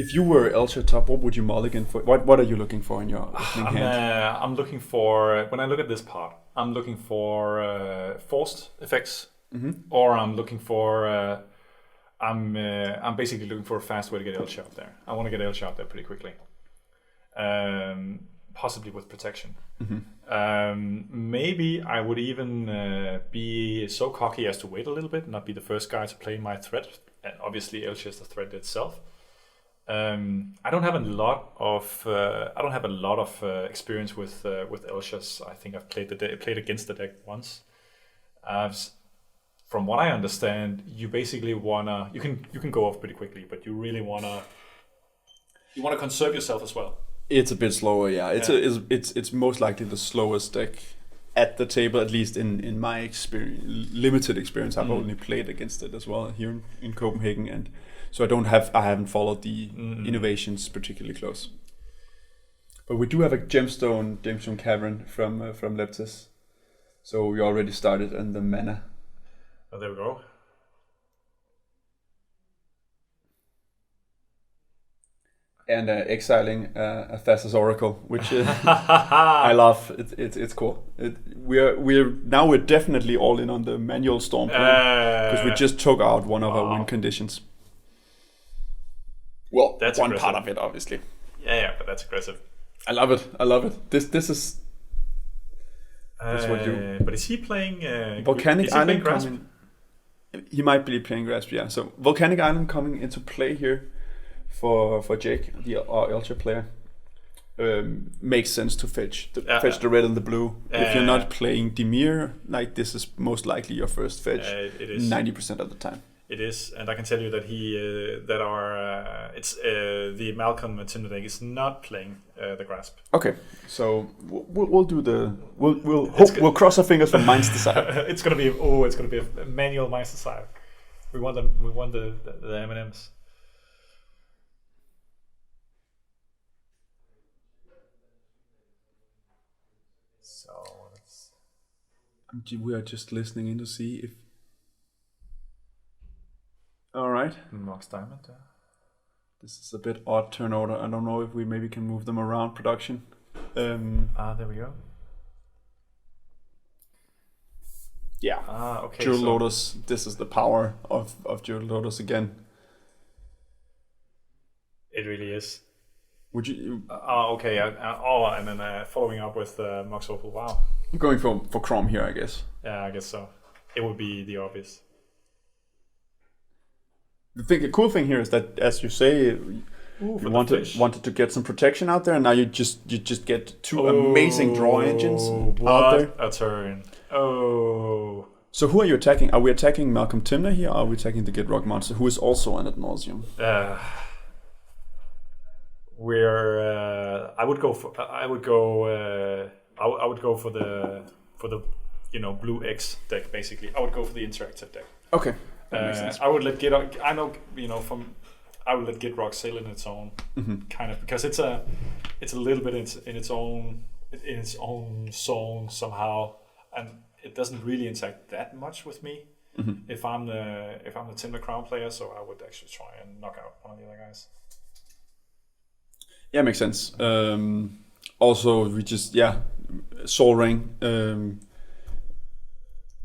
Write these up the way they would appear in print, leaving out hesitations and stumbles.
If you were Elcher top, what would you mulligan for? What are you looking for in your opening hand? I'm looking for, when I look at this part, I'm looking for forced effects, or I'm looking for, I'm basically looking for a fast way to get Elcher out there. I want to get Elcher out there pretty quickly, possibly with protection. Maybe I would even be so cocky as to wait a little bit, not be the first guy to play my threat, and obviously Elcher is the threat itself. I don't have a lot of experience with Elchers. I think I've played against the deck once. From what I understand, you basically you can go off pretty quickly, but you really wanna conserve yourself as well. It's a bit slower, yeah. It's most likely the slowest deck at the table, at least in my limited experience. I've only played against it as well here in Copenhagen, and so I haven't followed the innovations particularly close. But we do have a gemstone cavern from Leptis, so we already started on the mana. Oh, there we go. And exiling a Thassa's Oracle, which I love. It's cool. We're definitely all in on the manual storm because we just took out one of our win conditions. Well, that's one aggressive. Part of it, obviously. Yeah, but that's aggressive. I love it. This is what you. But is he playing Volcanic Island coming? He might be playing Grasp, yeah. So Volcanic Island coming into play here for Jake, our Elcher player. Makes sense to fetch the red and the blue. If you're not playing Dimir, like this is most likely your first fetch. It is 90% of the time. It is, and I can tell you that the Malcolm Timberlake is not playing the Grasp. Okay, so we'll cross our fingers for Meinster side. It's gonna be a manual Meinster side. We want the M&Ms. So we are just listening in to see if. All right. Mox Diamond. This is a bit odd turn order. I don't know if we maybe can move them around production. There we go. Yeah. Okay. Jewel Lotus. This is the power of Jewel Lotus again. It really is. Would you? Okay. And then following up with Mox Opal. Wow. You're going for Chrome here, I guess. Yeah, I guess so. It would be the obvious. The cool thing here is that, as you say, you wanted to get some protection out there, and now you just get two amazing draw engines out there. What a turn! Oh. So who are you attacking? Are we attacking Malcolm Timner here, or are we attacking the Gitrock monster, who is also an ad nauseum? I would go for the blue X deck basically. I would go for the interactive deck. Okay. I would let Gitrock. I know I would let Gitrock sail in its own kind of, because it's a little bit in its own zone somehow, and it doesn't really interact that much with me. If I'm the Timber Crown player, so I would actually try and knock out one of the other guys. Yeah, makes sense. Also, we just Soul Ring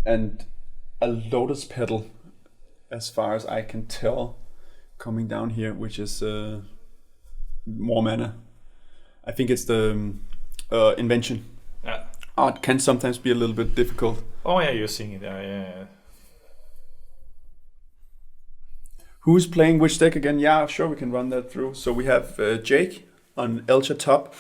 and a Lotus Petal, as far as I can tell, coming down here, which is more mana. I think it's the Invention. Yeah. It can sometimes be a little bit difficult. Oh yeah, you're seeing it there. Yeah. Who's playing which deck again? Yeah, sure, we can run that through. So we have Jake on Elcher top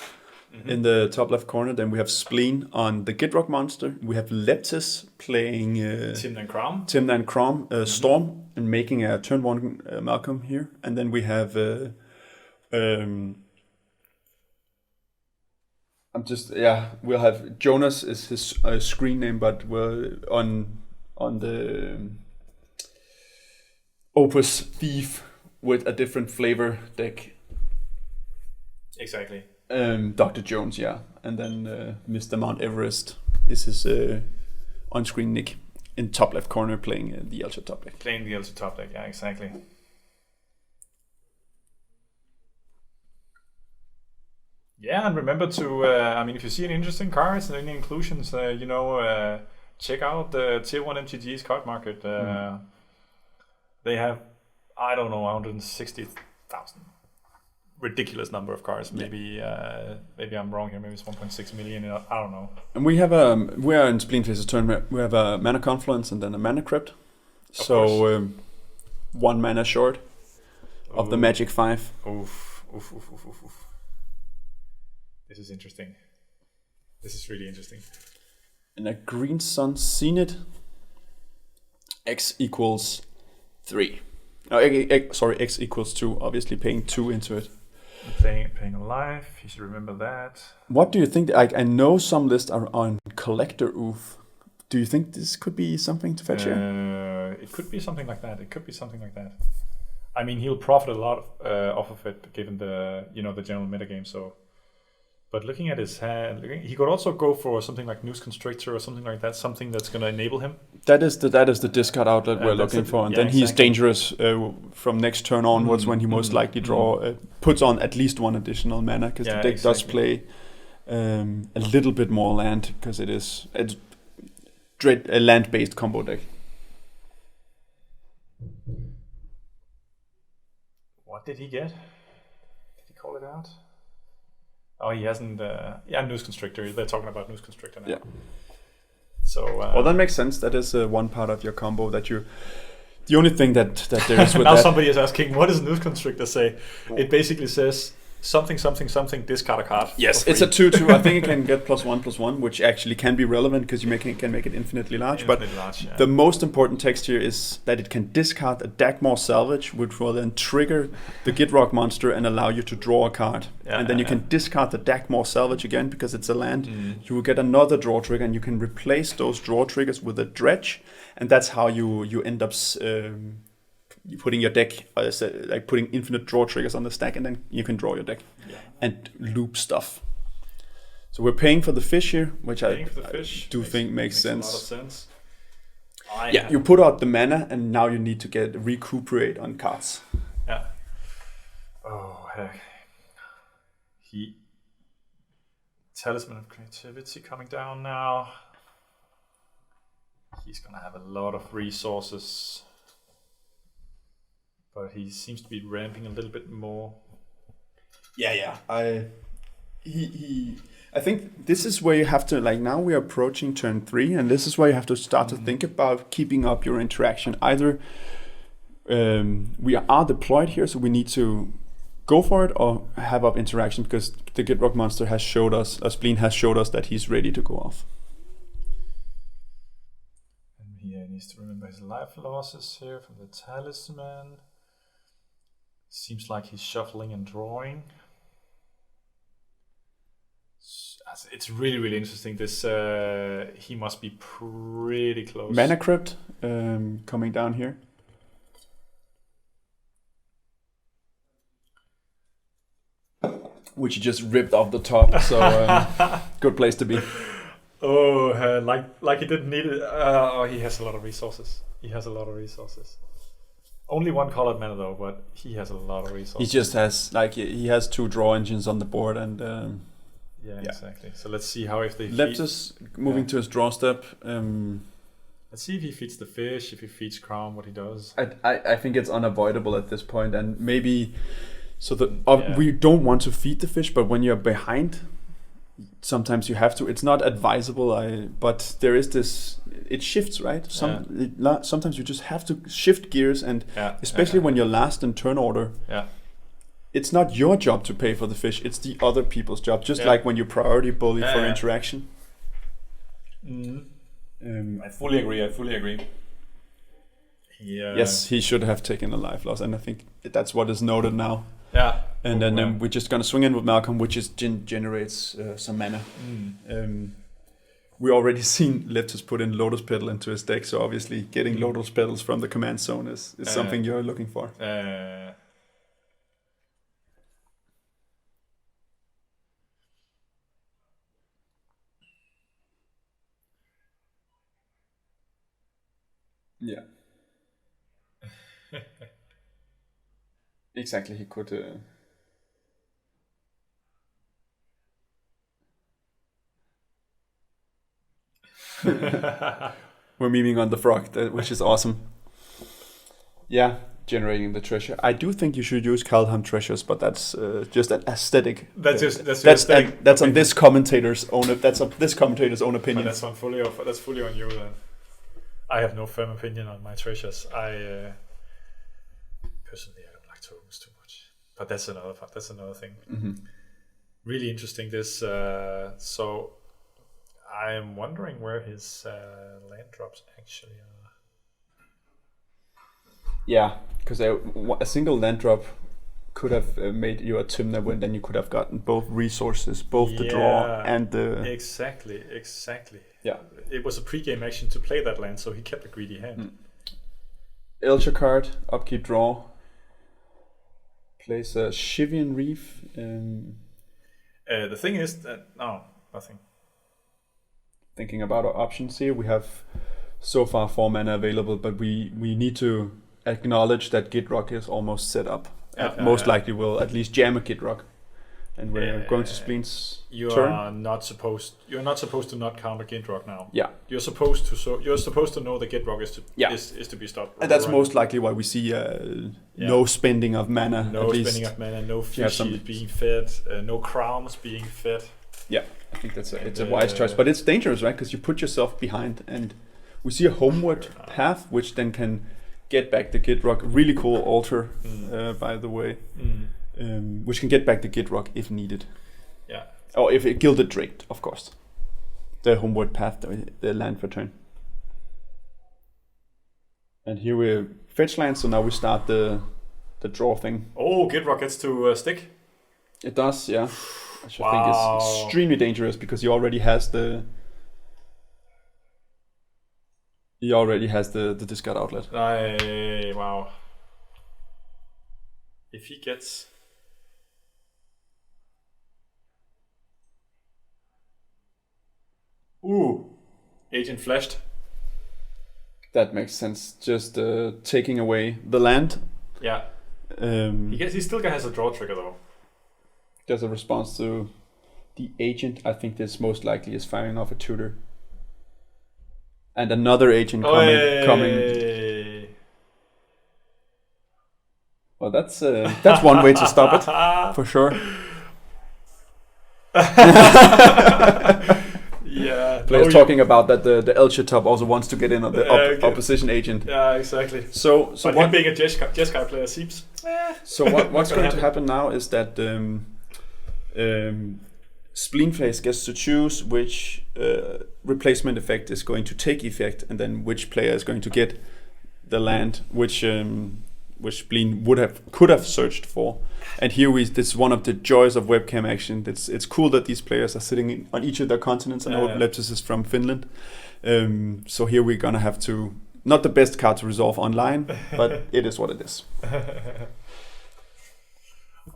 in the top left corner. Then we have Spleen on the Gitrock monster. We have Leptis playing Timna and Crom Storm and making a turn one Malcolm here. And then we have we'll have Jonas is his screen name, but we're on the Opus Thief with a different flavor deck. Exactly. Dr. Jones, yeah. And then Mr. Mount Everest is his on-screen nick in top left corner playing the Elcher top deck. Playing the Elcher top deck, yeah, exactly. Yeah, and remember to, if you see any interesting cards and any inclusions, check out the Tier 1 MTG's card market. They have, I don't know, 160,000. Ridiculous number of cards. Maybe I'm wrong here. Maybe it's 1.6 million. I don't know. And we have we are in Spleen Faces tournament. We have a mana confluence and then a mana crypt. So 1 mana short of the Magic 5. Oof. This is interesting. This is really interesting. And a Green Sun Zenith. X equals 3. X equals 2. Obviously paying 2 into it. Paying a life. You should remember that. What do you think? I know some lists are on collector oof. Do you think this could be something to fetch here? It could be something like that. I mean, he'll profit a lot off of it, given the the general metagame. So, but looking at his hand, he could also go for something like Noose Constrictor or something like that. Something that's going to enable him. That is the discard outlet we're looking for, and then he's dangerous from next turn onwards when he most likely puts on at least 1 additional mana, because the deck does play a little bit more land, because it's a land-based combo deck. What did he get? Did he call it out? Oh, he hasn't. Noose Constrictor. They're talking about Noose Constrictor now. Yeah. So. Well, that makes sense. That is one part of your combo that you. The only thing that there is with now that. Somebody is asking, what does Noose Constrictor say? It basically says something, discard a card. Yes, it's a 2/2. I think it can get +1/+1, which actually can be relevant because you can make it infinitely large. The most important text here is that it can discard a Dagmar Salvage, which will then trigger the Gitrog monster and allow you to draw a card. And then you can discard the Dagmar Salvage again because it's a land. You will get another draw trigger, and you can replace those draw triggers with a dredge, and that's how you end up. Putting your deck, like putting infinite draw triggers on the stack, and then you can draw your deck and loop stuff. So we're paying for the fish here, which I do think makes sense. A lot of sense. You put out the mana, and now you need to recuperate on cards. Yeah. Oh heck. Talisman of Creativity coming down now. He's gonna have a lot of resources. But he seems to be ramping a little bit more. I think this is where you have to, like, now we're approaching turn 3, and this is where you have to start to think about keeping up your interaction. Either we are deployed here, so we need to go for it, or have up interaction, because the Gitrog monster has showed us, Spleen has showed us that he's ready to go off. And he needs to remember his life losses here from the Talisman. Seems like he's shuffling and drawing. It's really, really interesting. This he must be pretty close. Mana Crypt coming down here. Which he just ripped off the top. So good place to be. Oh, like he didn't need it. He has a lot of resources. Only 1 colored mana though, but he has a lot of resources. He just has he has 2 draw engines on the board, and exactly. So let's see how if they Leptus moving to his draw step. Let's see if he feeds the fish, if he feeds Crown, what he does. I think it's unavoidable at this point, and maybe we don't want to feed the fish, but when you're behind, sometimes you have to. It's not advisable, but there is this. It shifts, right? Sometimes you just have to shift gears, and especially when you're last in turn order. It's not your job to pay for the fish; it's the other people's job. Just like when you priority bully for interaction. I fully agree. Yes, he should have taken a life loss, and I think that's what is noted now. Yeah. And then we're just gonna swing in with Malcolm, which is generates some mana. We already seen Leptus put in Lotus Petal into his deck, so obviously getting Lotus Petals from the command zone is something you're looking for. Yeah. Exactly, he could. We're memeing on the frog, which is awesome. Yeah, generating the treasure. I do think you should use Kaldheim treasures, but that's just an aesthetic. That's on this commentator's own. That's this commentator's own opinion. But that's fully on you then. I have no firm opinion on my treasures. I personally I don't like tokens too much, but that's another thing. Mm-hmm. Really interesting. This so I am wondering where his land drops actually are. Yeah, because a single land drop could have made you a Tymna win. Then you could have gotten both resources, both the draw and the... Exactly. Yeah. It was a pre-game action to play that land, so he kept a greedy hand. Elcher card, upkeep draw. Plays a Shivian Reef. The thing is that... No, nothing. Thinking about our options here, we have so far 4 mana available, but we need to acknowledge that Gitrog is almost set up. Most likely will at least jam a Gitrog. And we're going to Spleen's turn. You're not supposed to not counter Gitrog now. Yeah. You're supposed to know that Gitrog is to be stopped. And that's most likely why we see no spending of mana. No spending of mana, no fishes being fed, no crowns being fed. Yeah, I think it's a wise choice. But it's dangerous, right? Because you put yourself behind, and we see a homeward path, which then can get back the Gitrog. Really cool altar, by the way. Which can get back the Gitrog if needed. Yeah. Or if it Gilded Drake, of course. The homeward path, the land for turn. And here we're fetch land, so now we start the draw thing. Oh, Gitrog gets to stick? It does, yeah. Which I think is extremely dangerous because he already has the discard outlet. Wow. If he gets... Ooh, Agent flashed. That makes sense. Just taking away the land. Yeah. He still has a draw trigger though. There's a response to the Agent. I think this most likely is firing off a tutor. And another Agent coming. Well, that's one way to stop it, for sure. Yeah. Players talking about that the Elcher top also wants to get in on the opposition Agent. Yeah, exactly. So but what him being a Jeskai player seems... So what's going to happen now is that Spleenface gets to choose which replacement effect is going to take effect, and then which player is going to get the land which Spleen could have searched for. And here this is one of the joys of webcam action. It's cool that these players are sitting on each of their continents. I know Leptis is from Finland, so here we're gonna have to, not the best card to resolve online, but it is what it is.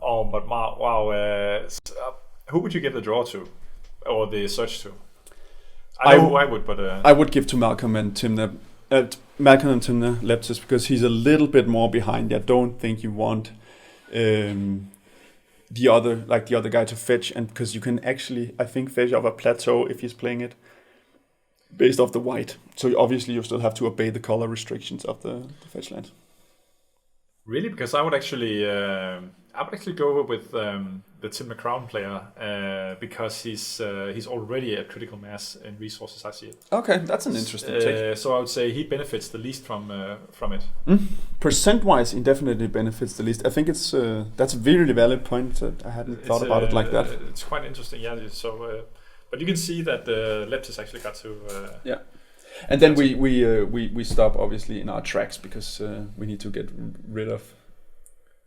Oh, but wow! Who would you give the draw to, or the search to? I know who I would, but I would give to Malcolm and Tymna. Malcolm and Tymna Leptis, because he's a little bit more behind. I don't think you want the other guy to fetch, and because you can actually, I think, fetch off a plateau if he's playing it based off the white. So obviously you still have to obey the color restrictions of the fetch land. Really, because I would actually go with the Tymna Crown player because he's already at critical mass in resources. I see it. Okay, that's an interesting take. So I would say he benefits the least from it. Percent-wise, he definitely benefits the least. I think it's that's a really valid point. I hadn't thought about it like that. It's quite interesting, yeah. So, but you can see that Leptis actually got to. Yeah. And then we stop obviously in our tracks because we need to get rid of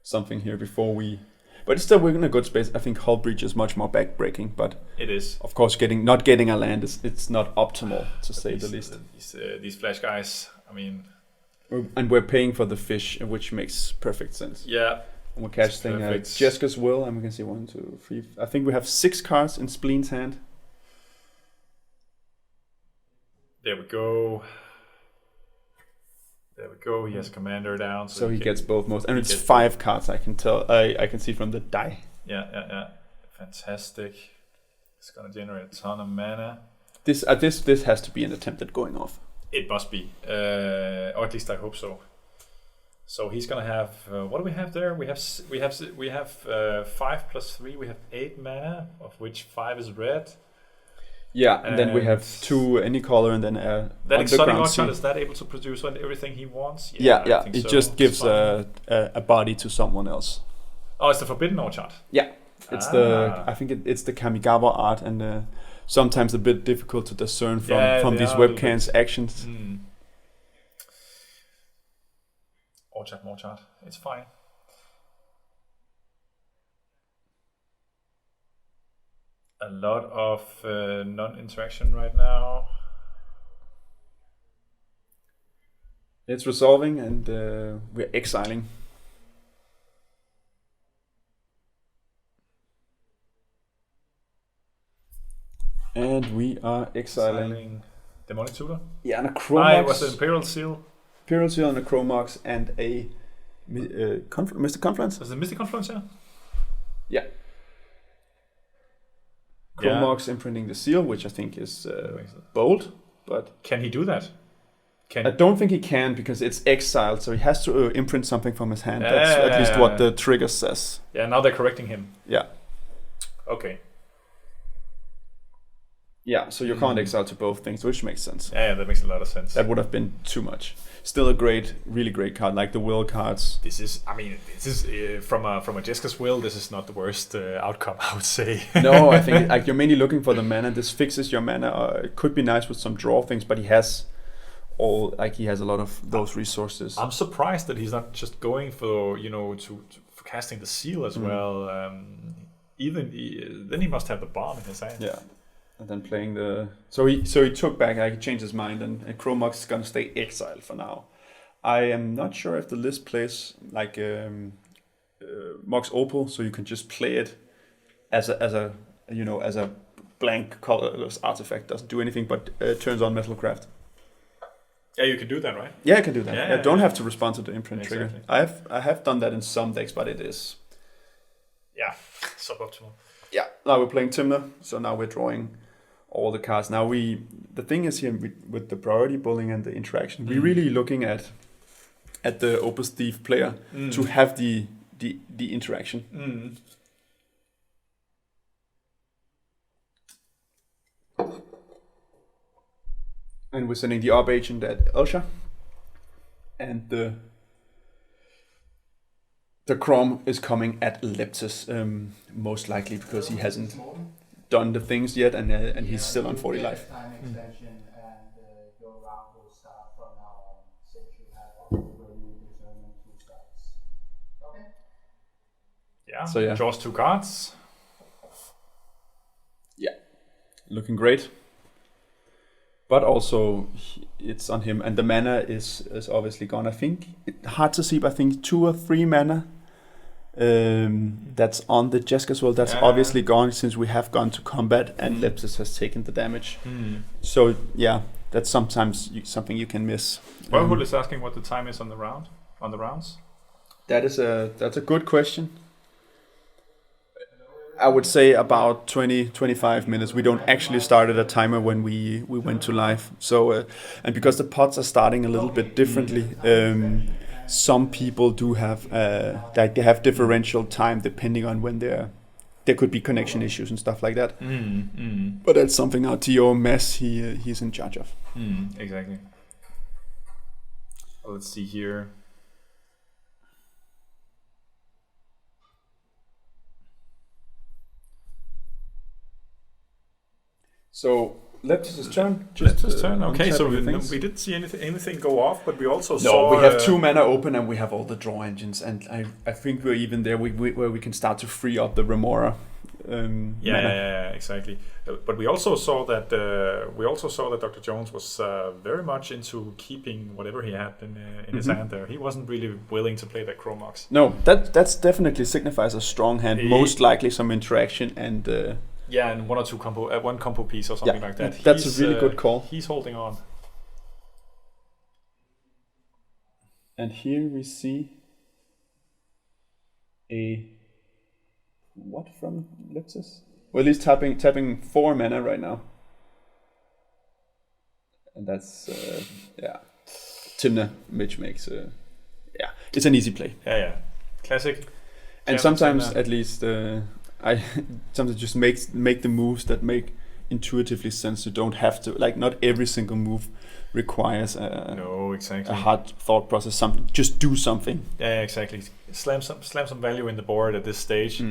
something here before we. But still, we're in a good space. I think Hull Breach is much more backbreaking, but it is. Of course, not getting a land it's not optimal to say the least. These flash guys, I mean, and we're paying for the fish, which makes perfect sense. Yeah. And we're casting Jeska's Will, and we can see 1, 2, 3. I think we have 6 cards in Spleen's hand. There we go. He has Commander down, so he gets both most, and it's 5 cards. I can tell. I can see from the die. Yeah. Fantastic. It's gonna generate a ton of mana. This has to be an attempt at going off. It must be, or at least I hope so. So he's gonna have what do we have there? We have 5 plus 3. We have 8 mana, of which 5 is red. Yeah, and then we have 2 any color, and then that exotic orchard, is that able to produce everything he wants? Yeah. It so. Just gives a body to someone else. Oh, it's the Forbidden Orchard. Yeah, it's I think it's the Kamigawa art, and sometimes a bit difficult to discern from these webcams actions. Orchard, it's fine. A lot of non-interaction right now. It's resolving, and we're exiling. And we are exiling Demonic Tutor? Yeah, and a Chromox. It was an Imperial Seal. Imperial Seal and a Chromox and a Mystic Confluence. Was it Mystic Confluence, yeah? Yeah. Chromox imprinting the seal, which I think is bold, but... Can he do that? I don't think he can, because it's exiled, so he has to imprint something from his hand. That's at least what the trigger says. Yeah, now they're correcting him. Yeah. Okay. Yeah, so you can't exile to both things, which makes sense. Yeah, that makes a lot of sense. That would have been too much. Still a really great card, like the will cards. This is from a Jeska's will. This is not the worst outcome, I would say. No, I think like you're mainly looking for the mana. This fixes your mana. It could be nice with some draw things, but he has a lot of those resources. I'm surprised that he's not just going for for casting the seal as well. Then he must have the bomb in his hand. Yeah. And then playing so he took back. I changed his mind, and Chromox is gonna stay exiled for now. I am not sure if the list plays like Mox Opal, so you can just play it as a blank colorless artifact. Doesn't do anything, but turns on Metalcraft. Yeah, you can do that, right? Yeah, I can do that. I don't have to respond to the imprint trigger. I have done that in some decks, but it is suboptimal. Yeah. Now we're playing Timner, so now we're drawing all the cards. Now the thing is here with the priority bullying and the interaction, we're really looking at the Opus Thief player to have the interaction. And we're sending the Up Agent at Elsha, and the Chrome is coming at Leptis, most likely because he hasn't done the things yet, and he's still on 40 life. Time extension, and your round will start from now on, since you have already determined 2 strikes. Okay. Yeah. So draws 2 cards. Yeah, looking great. But also, it's on him, and the mana is obviously gone. I think hard to see, but I think 2 or 3 mana. That's on the Jeska's will. That's obviously gone since we have gone to combat, and Lepsis has taken the damage. So yeah, that's sometimes something you can miss. Whirlpool is asking what the time is on the rounds. That's a good question. I would say about 20-25 minutes. We don't actually start at a timer when we went to live. So and because the pots are starting a little bit differently, some people do have they have differential time depending on when there could be connection issues and stuff like that. But that's something our TO Mess he's in charge of. Exactly. Well, let's see here. So Leptis' turn. Leptis' turn. Okay, so we didn't see anything go off, but we also saw. No, we have 2 mana open, and we have all the draw engines, and I think we're even there where we can start to free up the Remora. Yeah, exactly. But we also saw that Dr. Jones was very much into keeping whatever he had in his hand there. He wasn't really willing to play that Chromox. No, that's definitely signifies a strong hand. Most likely some interaction and. And 1 or 2 combo, 1 combo piece or something like that. That's a really good call. He's holding on. And here we see what from Leptis? Well, he's tapping 4 mana right now. and that's Timna Mitch makes it's an easy play. Yeah. Classic. And sometimes at least I sometimes just make the moves that make intuitively sense. You don't have to, like, not every single move requires a hard thought process. Just do something. Yeah, exactly. Slam some value in the board at this stage,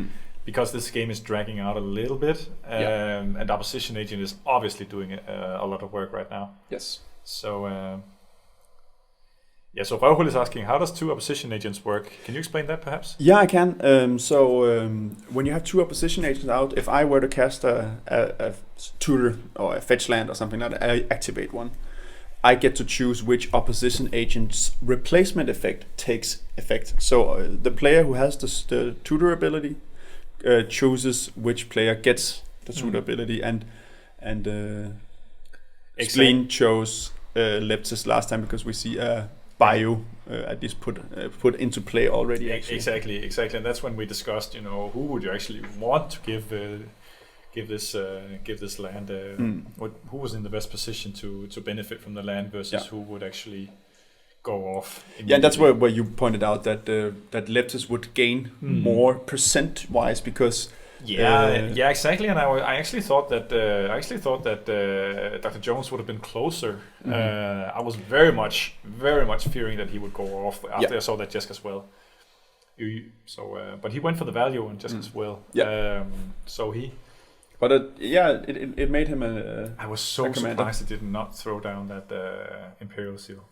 because this game is dragging out a little bit, and opposition agent is obviously doing a lot of work right now. Yes. So so Rauhul is asking, how does 2 opposition agents work? Can you explain that perhaps? Yeah, I can. When you have 2 opposition agents out, if I were to cast a tutor or a fetch land or something like that, I activate one. I get to choose which opposition agent's replacement effect takes effect. So the player who has the tutor ability chooses which player gets the tutor ability, and Spleen chose Leptis last time because we see bio at least put into play already. Actually. Exactly, and that's when we discussed, who would you actually want to give this land? Who was in the best position to benefit from the land versus who would actually go off? Yeah, and that's where you pointed out that that Leptis would gain more percent-wise because. Yeah, exactly. And I actually thought that Dr. Jones would have been closer. I was very much fearing that he would go off after I saw that Jesk as well. But he went for the value on Jesk as well. Yeah. But it made him a. I was so surprised he did not throw down that Imperial Seal.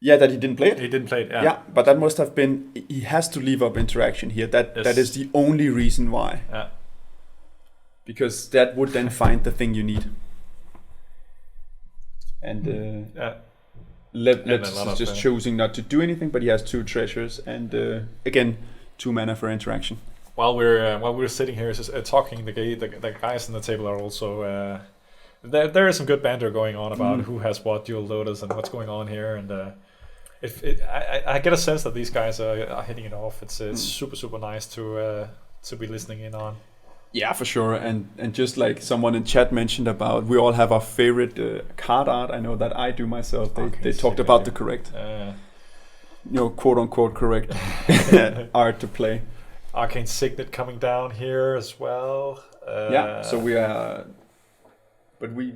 Yeah, that he didn't play it? He didn't play it, yeah. Yeah, but that must have been... He has to leave up interaction here. That is the only reason why. Yeah. Because that would then find the thing you need. And Leptis is just choosing not to do anything, but he has 2 treasures and, again, 2 mana for interaction. While we're sitting here talking, the guys on the table are also... There is some good banter going on about who has what dual loaders and what's going on here, and I get a sense that these guys are hitting it off. It's super nice to be listening in on. Yeah, for sure. And just like someone in chat mentioned about, we all have our favorite card art. I know that I do myself. They talked about the correct, quote unquote correct art to play. Arcane Signet coming down here as well. So we are. But we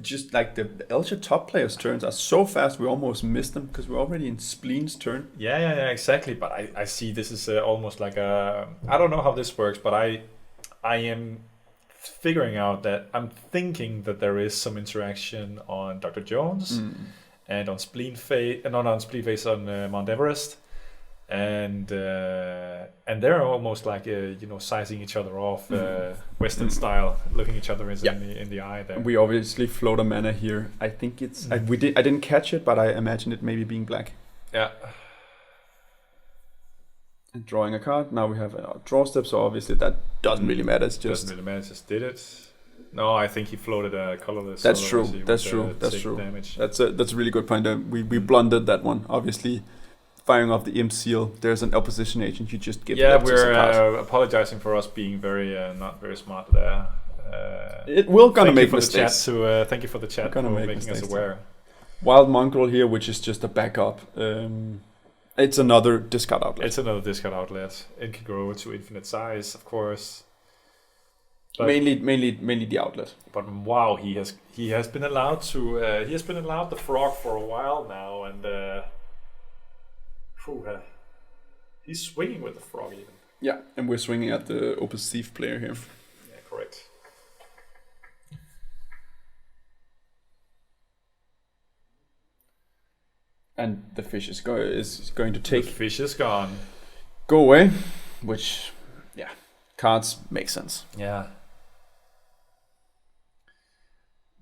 just, like, the Elcha top players' turns are so fast, we almost missed them because we're already in Spleen's turn. Yeah, exactly. But I see this is almost like a... I don't know how this works, but I am figuring out that I'm thinking that there is some interaction on Dr. Jones and on Spleen Face, not on Spleen Face, on Mount Everest. And they're almost like sizing each other off, Western style, looking each other in the eye. There, we obviously float a mana here. I think it's I didn't catch it, but I imagine it maybe being black. Yeah. And drawing a card. Now we have a draw step, so obviously that doesn't really matter. It's just doesn't really matter. Just did it. No, I think he floated a colorless. That's true. That's true. Damage. That's a really good point. We blundered that one. Obviously. Firing off the imp seal, there's an opposition agent. You just give. Yeah, we're apologizing for us being not very smart there. We're gonna make mistakes. Thank you for the chat for making us aware. Wild Mongrel here, which is just a backup. It's another discard outlet. It can grow to infinite size, of course. But mainly the outlet. But wow, he has been allowed the frog for a while now, and. He's swinging with the frog even. Yeah, and we're swinging at the Opus Thief player here. Yeah, correct. And the fish is going to take. The fish is gone. Go away, which, cards make sense. Yeah.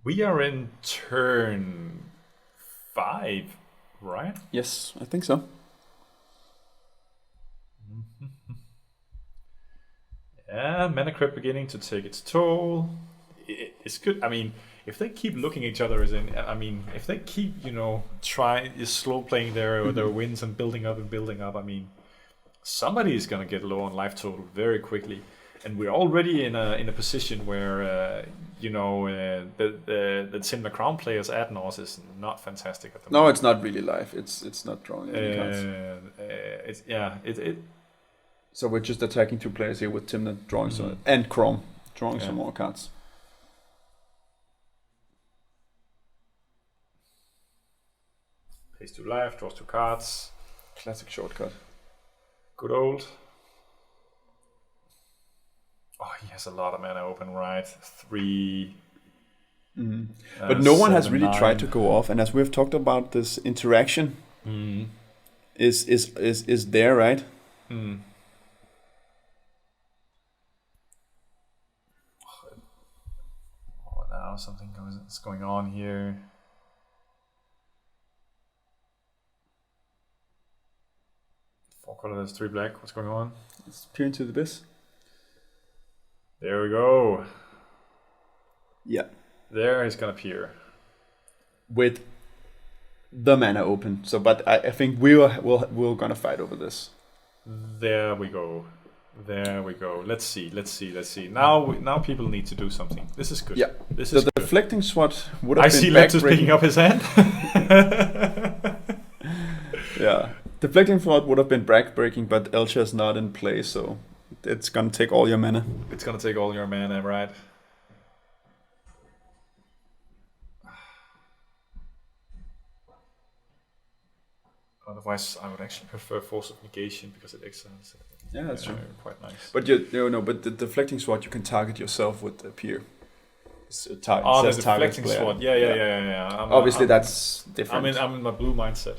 We are in turn 5, right? Yes, I think so. Yeah, Mana Crypt beginning to take its toll. It's good. I mean, if they keep looking at each other if they keep, slow playing their wins and building up, I mean, somebody is going to get low on life total very quickly. and we're already in a position where the Timna Crown players ad nos is not fantastic at the moment. No, it's not really live. It's not drawing any cards. So we're just attacking 2 players here with Timna drawing some, and Chrome drawing some more cards. Pays 2 life, draws 2 cards. Classic shortcut. Good old. Oh, he has a lot of mana open, right? 3. But no one has 7, really 9. tried to go off, and as we've talked about, this interaction is there, right? Oh, now something is going on here. Four color, there's 3 black. What's going on? Let's peer into the abyss. There we go. Yeah. There he's gonna peer. With the mana open. So, but I think we're gonna fight over this. There we go. There we go. Let's see. Now people need to do something. This is good. Yeah. This So is the good. deflecting swat would have I been see Leptis picking backbreaking. up his hand. Yeah. Deflecting swat would have been backbreaking, but Elcha is not in play, so it's gonna take all your mana. It's gonna take all your mana, right? Otherwise, I would actually prefer Force of Negation because it exiles. Yeah, that's true. Quite nice. But but the deflecting swat you can target yourself with the peer. The deflecting sword. Yeah. Obviously, that's different. I'm in my blue mindset.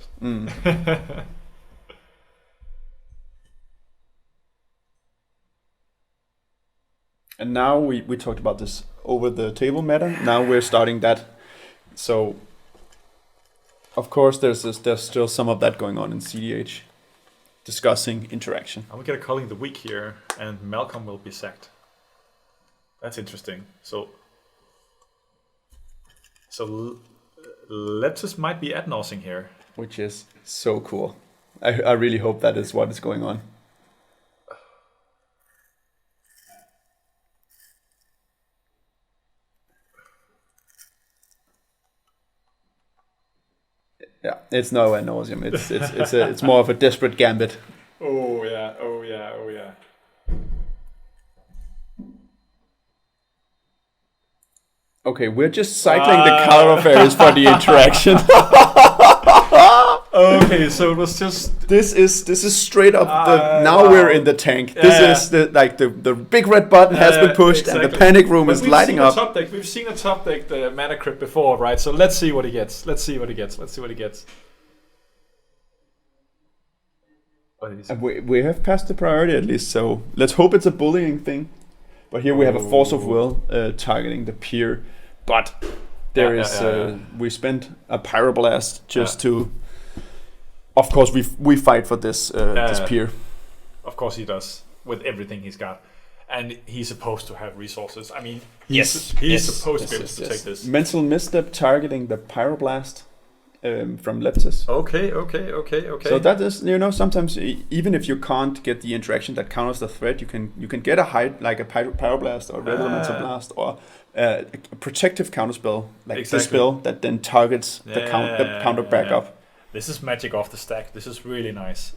And now we talked about this over the table meta. Now we're starting that. So, of course, there's still some of that going on in CEDH, discussing interaction. I will get a calling the week here, and Malcolm will be sacked. That's interesting. So Leptis might be ad-nosing here. Which is so cool. I really hope that is what is going on. Yeah, it's no ad nauseam. It's more of a desperate gambit. Oh yeah. Okay, we're just cycling the color fairies for the interaction. Okay, so it was just This is straight up the. Now we're in the tank. This is the big red button has been pushed and the panic room But is lighting up. We've seen a top deck, the mana crit before, right? So let's see what he gets. And we have passed the priority at least, so let's hope it's a bullying thing. But here we have a force of will targeting the peer, but there is we spent a pyroblast just to. Of course, we fight for this this peer. Of course he does, with everything he's got, and he's supposed to have resources. I mean, He's supposed to be able to take this. Mental misstep targeting the pyroblast from Leptis. Okay. So that is, sometimes even if you can't get the interaction that counters the threat, you can get a hide like a pyroblast or red elemental blast or a protective counterspell like this spell that then targets the counter backup. This is magic off the stack. This is really nice.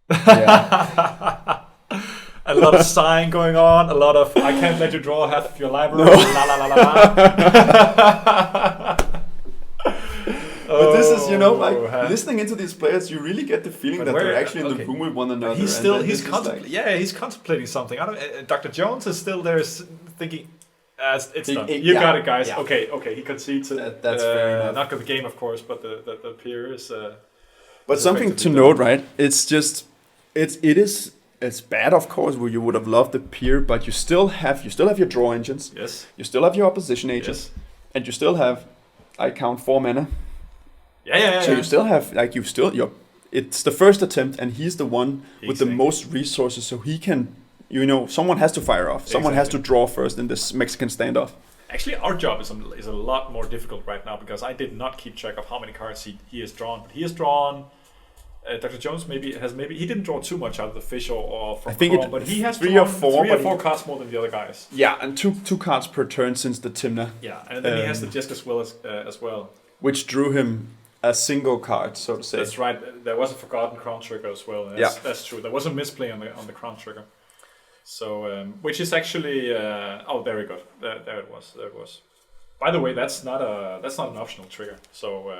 Yeah. A lot of sighing going on. A lot of I can't let you draw half of your library. No. La la la la la. But this is, listening into these players, you really get the feeling that they're actually in the room with one another. He's contemplating something. Dr. Jones is still there thinking, it's done. You got it, guys. Yeah. Okay. He concedes it. That's fair enough. Not the game, of course, but the peer is. But something to note, right? It's just it's bad, of course, where you would have loved the peer, but you still have your draw engines. Yes. You still have your opposition agents, and you still have, I count 4 mana. Yeah. So you still have it's the first attempt, and he's the one with the most resources, so he can. Someone has to fire off. Someone has to draw first in this Mexican standoff. Actually, our job is a lot more difficult right now because I did not keep track of how many cards he has drawn. But he has drawn Dr. Jones maybe he didn't draw too much out of the fish or from I think Chrome, but he has three or four cards more than the other guys. Yeah, and two cards per turn since the Timna. Yeah, and then he has the Jesk as well. Which drew him a single card, so to say. That's right. There was a forgotten Crown Trigger as well. That's true. There was a misplay on the Crown Trigger. So, which is actually very good. There it was. By the way, that's not an optional trigger. So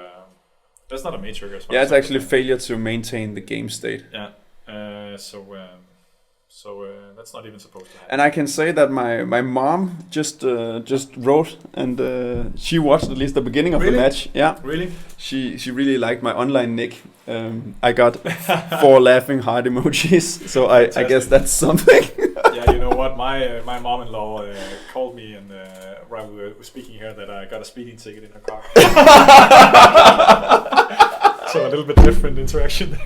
that's not a main trigger. Yeah, it's actually a failure to maintain the game state. Yeah. So that's not even supposed to happen. And I can say that my mom just wrote, and she watched at least the beginning of the match. Yeah. Really? She really liked my online nick. I got 4 laughing heart emojis, so I guess that's something. Yeah, you know what? My mom-in-law called me and while we were speaking here that I got a speeding ticket in her car. So a little bit different interaction.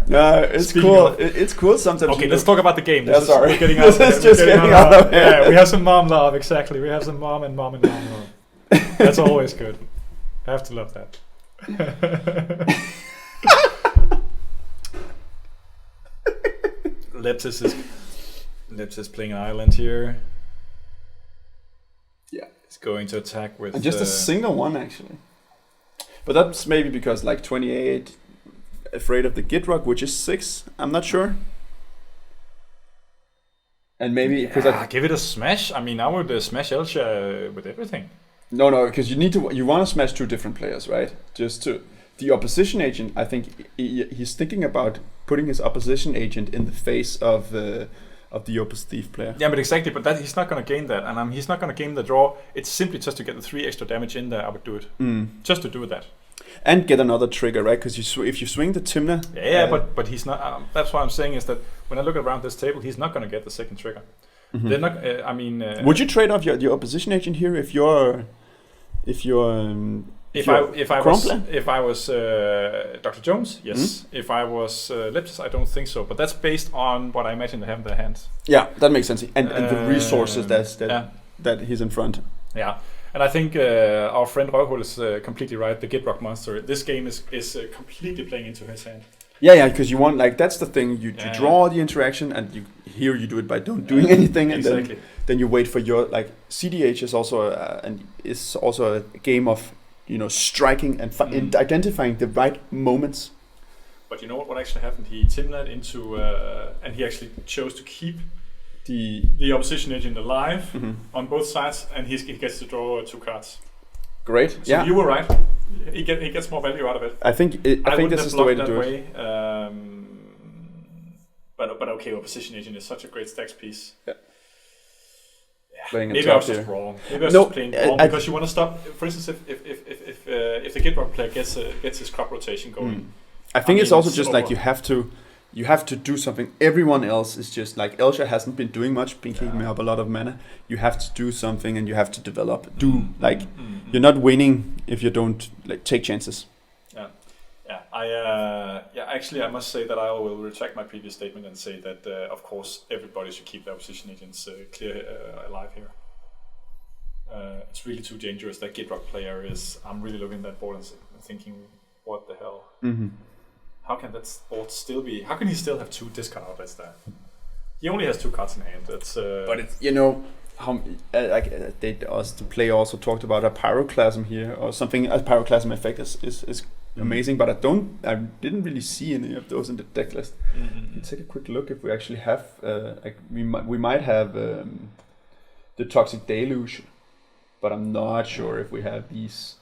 No, it's cool. It's cool sometimes. Okay, let's talk about the game. Sorry. We're getting This is just getting out of hand. Yeah, we have some mom love, exactly. We have some mom and mom love. That's always good. I have to love that. Leptis is playing Ireland here. Yeah. He's going to attack with... And just a single one, actually. But that's maybe because, like, 28, afraid of the Gitrog, which is 6. I'm not sure. And maybe... give it a smash. I mean, I would smash Elsha with everything. No, because you want to smash 2 different players, right? Just to... The opposition agent, I think he's thinking about putting his opposition agent in the face of the Opus Thief player. Yeah, but exactly. But that he's not going to gain that, and he's not going to gain the draw. It's simply just to get the 3 extra damage in there. I would do it just to do that, and get another trigger, right? Because if you swing the Timna, but he's not. That's what I'm saying is that when I look around this table, he's not going to get the second trigger. Mm-hmm. They're not. Would you trade off your opposition agent here if you're If I was Dr. Jones, yes. Mm-hmm. If I was Leptis, I don't think so. But that's based on what I imagine they have in their hands. Yeah, that makes sense. And the resources that he's in front. Yeah, and I think our friend Røghul is completely right. The Gitrock monster. This game is completely playing into his hand. Yeah, because you want, like, that's the thing. You draw the interaction, and you do it by doing anything, and exactly. then you wait for your, like, CEDH is also a game of, striking and identifying the right moments. But you know what actually happened? He Timnat into, and he actually chose to keep the opposition agent alive on both sides, and he gets to draw 2 cards. Great. So you were right. He gets more value out of it. I think this is the way to do it. But okay, opposition agent is such a great stacks piece. Yeah. Maybe I was just wrong. Maybe I was just playing wrong because you want to stop. For instance, if the Gitrock player gets his crop rotation going, I think it's also just like you have to do something. Everyone else is just like Elsha hasn't been doing much, been keeping up a lot of mana. You have to do something, and you have to develop. You're not winning if you don't take chances. Actually, I must say that I will retract my previous statement and say that, of course, everybody should keep their opposition agents alive here. It's really too dangerous. That Gitrock player is... I'm really looking at that board and thinking, what the hell? Mm-hmm. How can that board still be... How can he still have 2 discard outlets there? He only has 2 cards in hand. That's, but it's, how the player also talked about a pyroclasm here or something. A pyroclasm effect is amazing, but I didn't really see any of those in the deck list. Let's take a quick look if we actually have. We might have the Toxic Deluge, but I'm not sure if we have these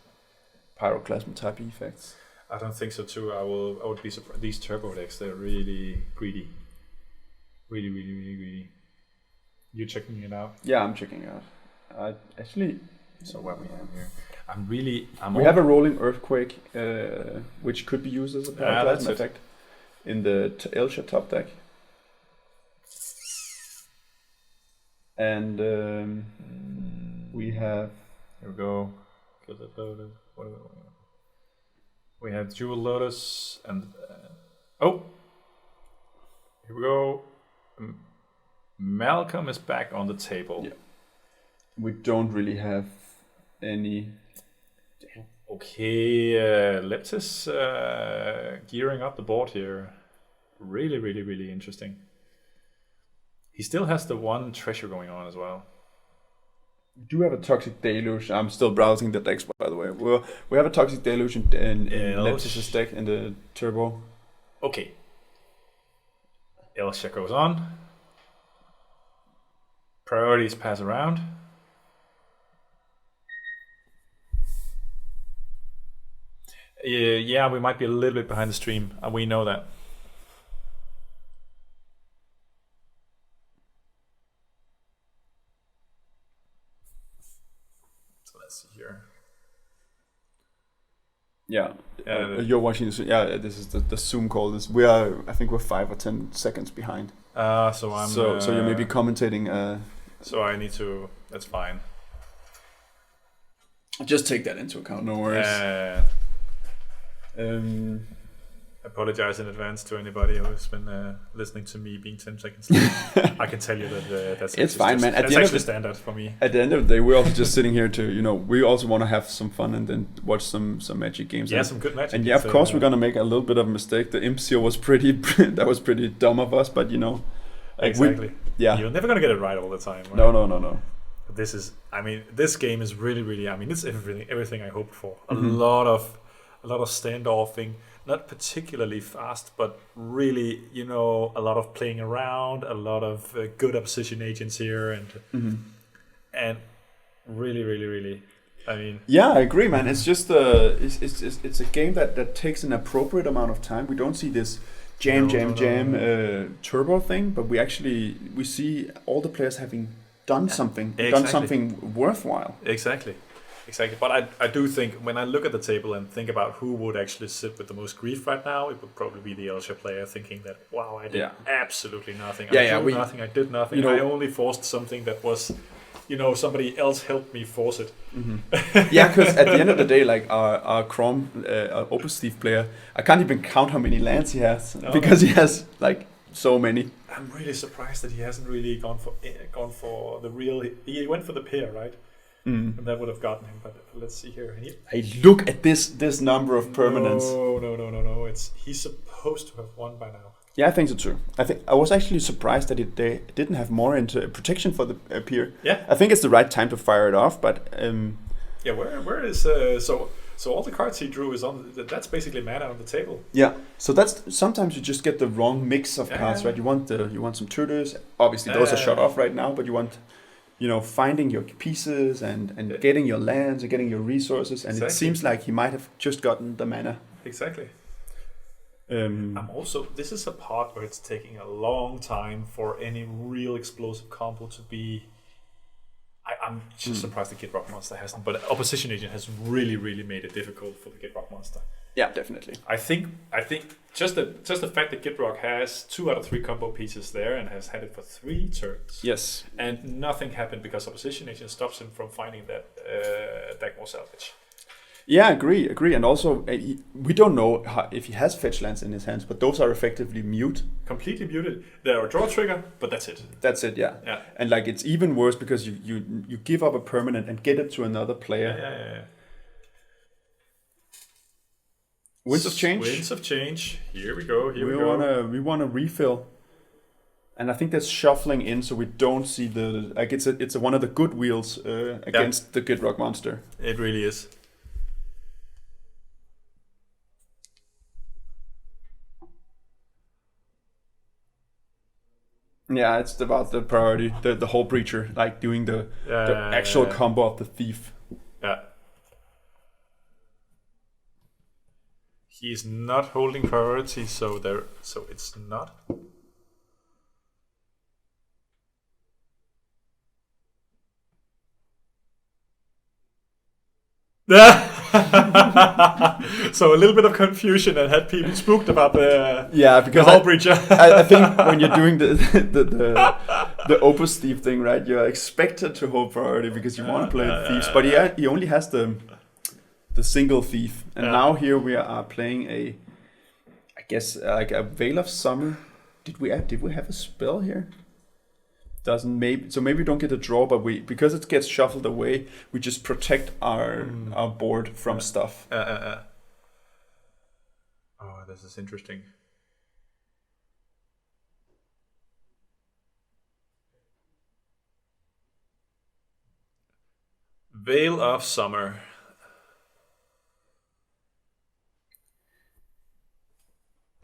pyroclasm type effects. I don't think so too. I would be surprised. These turbo decks, they're really greedy. Really, really, really greedy. You checking it out? Yeah, I'm checking it out. So what we have here? We have a Rolling Earthquake, which could be used as a pyroclasm effect in the Elsha top deck. And we have... Here we go. Lotus. We have Jewel Lotus and... here we go. Malcolm is back on the table. Yeah. We don't really have any... Okay, Leptis gearing up the board here. Really, really, really interesting. He still has the one treasure going on as well. We do have a Toxic Deluge. I'm still browsing the decks, by the way. We have a Toxic Deluge in Leptis' deck in the Turbo. Okay. Elsha goes on. Priorities pass around. Yeah, we might be a little bit behind the stream, and we know that. So let's see here. Yeah, you're watching this. Yeah, this is the Zoom call. I think we're 5 or 10 seconds behind. So I'm. So you may be commentating. So I need to. That's fine. Just take that into account. No worries. Apologize in advance to anybody who's been listening to me being 10 seconds late. I can tell you that that's it's fine, man. That's actually standard for me. At the end of the day, we're also just sitting here to, we also want to have some fun and then watch some Magic games. Yeah, some good Magic. And yeah, of course, we're gonna make a little bit of a mistake. The Imp Seal was pretty dumb of us, but exactly. Yeah, you're never gonna get it right all the time. Right? No. This game is really, really. It's everything I hoped for. A lot of standoffing. Not particularly fast, but really, a lot of playing around, a lot of good opposition agents here, and really, really, really, Yeah, I agree, man. It's just it's a game that takes an appropriate amount of time. We don't see this jam turbo thing, but we see all the players having done something, done something worthwhile. Exactly. But I do think when I look at the table and think about who would actually sit with the most grief right now, it would probably be the Elsha player thinking that, wow, I did absolutely nothing. I did nothing. I only forced something that was, somebody else helped me force it. Yeah, because at the end of the day, like our Chrome Opus Thief player, I can't even count how many lands he has because he has like so many. I'm really surprised that he hasn't really gone for the real. He went for the pair, right? And that would have gotten him, but let's see here. Hey, look at this number of permanents. No. He's supposed to have won by now. Yeah, I think so too. I was actually surprised that they didn't have more into protection for the peer. Yeah, I think it's the right time to fire it off, but yeah. Where is so all the cards he drew is on. That's basically mana on the table. Yeah. So that's sometimes you just get the wrong mix of cards, right? You want some tutors. Obviously, those are shut off right now, but you want. Finding your pieces and getting your lands and getting your resources. And it seems like he might have just gotten the mana. Exactly. This is a part where it's taking a long time for any real explosive combo to be... I'm just surprised the Kid Rock Monster hasn't, but Opposition Agent has really, really made it difficult for the Kid Rock Monster. Yeah, definitely. I think just the fact that Kid Rock has 2 out of 3 combo pieces there and has had it for 3 turns. Yes. And nothing happened because Opposition Agent stops him from finding that deck more salvage. Yeah, agree. And also, we don't know if he has fetch lands in his hands, but those are effectively mute. Completely muted. There are a draw trigger, but that's it. That's it, yeah. And like it's even worse because you give up a permanent and get it to another player. Yeah. Winds of Change. Winds of Change. Here we go. We want to refill. And I think that's shuffling in, so we don't see it's one of the good wheels against the Kid Rock Monster. It really is. Yeah, it's about the priority, the whole breacher, like doing the actual combo of the thief. Yeah. He's not holding priority, so it's not. So a little bit of confusion and had people spooked about because the whole breacher. I think when you're doing the Opus Thief thing, right, you're expected to hold priority because you want to play thieves, but he only has the single thief, and now here we are playing like a Veil of Summer. Did we have a spell here? doesn't maybe we don't get a draw, but because it gets shuffled away, we just protect our board from stuff. Oh, this is interesting. Veil of Summer.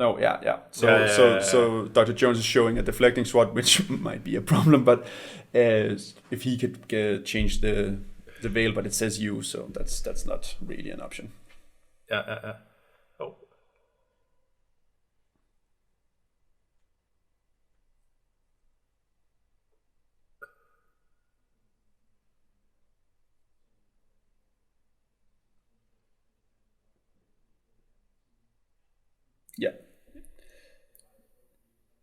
Oh yeah. So Dr. Jones is showing a deflecting swat, which might be a problem, but if he could change the veil, but it says you, so that's not really an option. Yeah. Oh.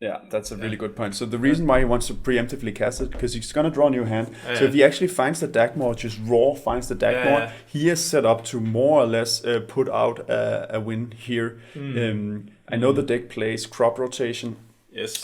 Yeah, that's a really good point. So the reason why he wants to preemptively cast it, because he's going to draw a new hand. So if he actually finds the Dagmor, just raw finds the Dagmor, he is set up to more or less put out a win here. I know the deck plays crop rotation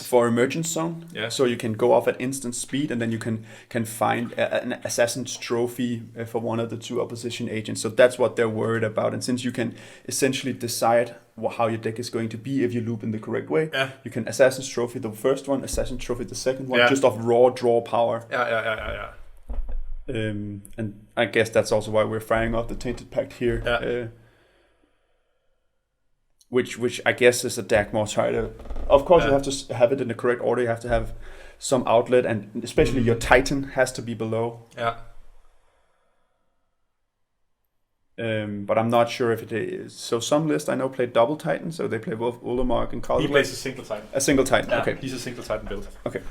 for emergence zone, so you can go off at instant speed, and then you can find an assassin's trophy for one of the two opposition agents. So that's what they're worried about. And since you can essentially decide how your deck is going to be if you loop in the correct way, you can assassin's trophy the first one, assassin's trophy the second one, just off raw draw power. And I guess that's also why we're firing off the Tainted Pact here. Which I guess is a Dagmor title. Of course, you have to have it in the correct order. You have to have some outlet, and especially your Titan has to be below. But I'm not sure if it is. So some lists I know play double Titan, so they play both Ulamog and Call. He plays a single Titan. A single Titan, okay. He's a single Titan build. Okay.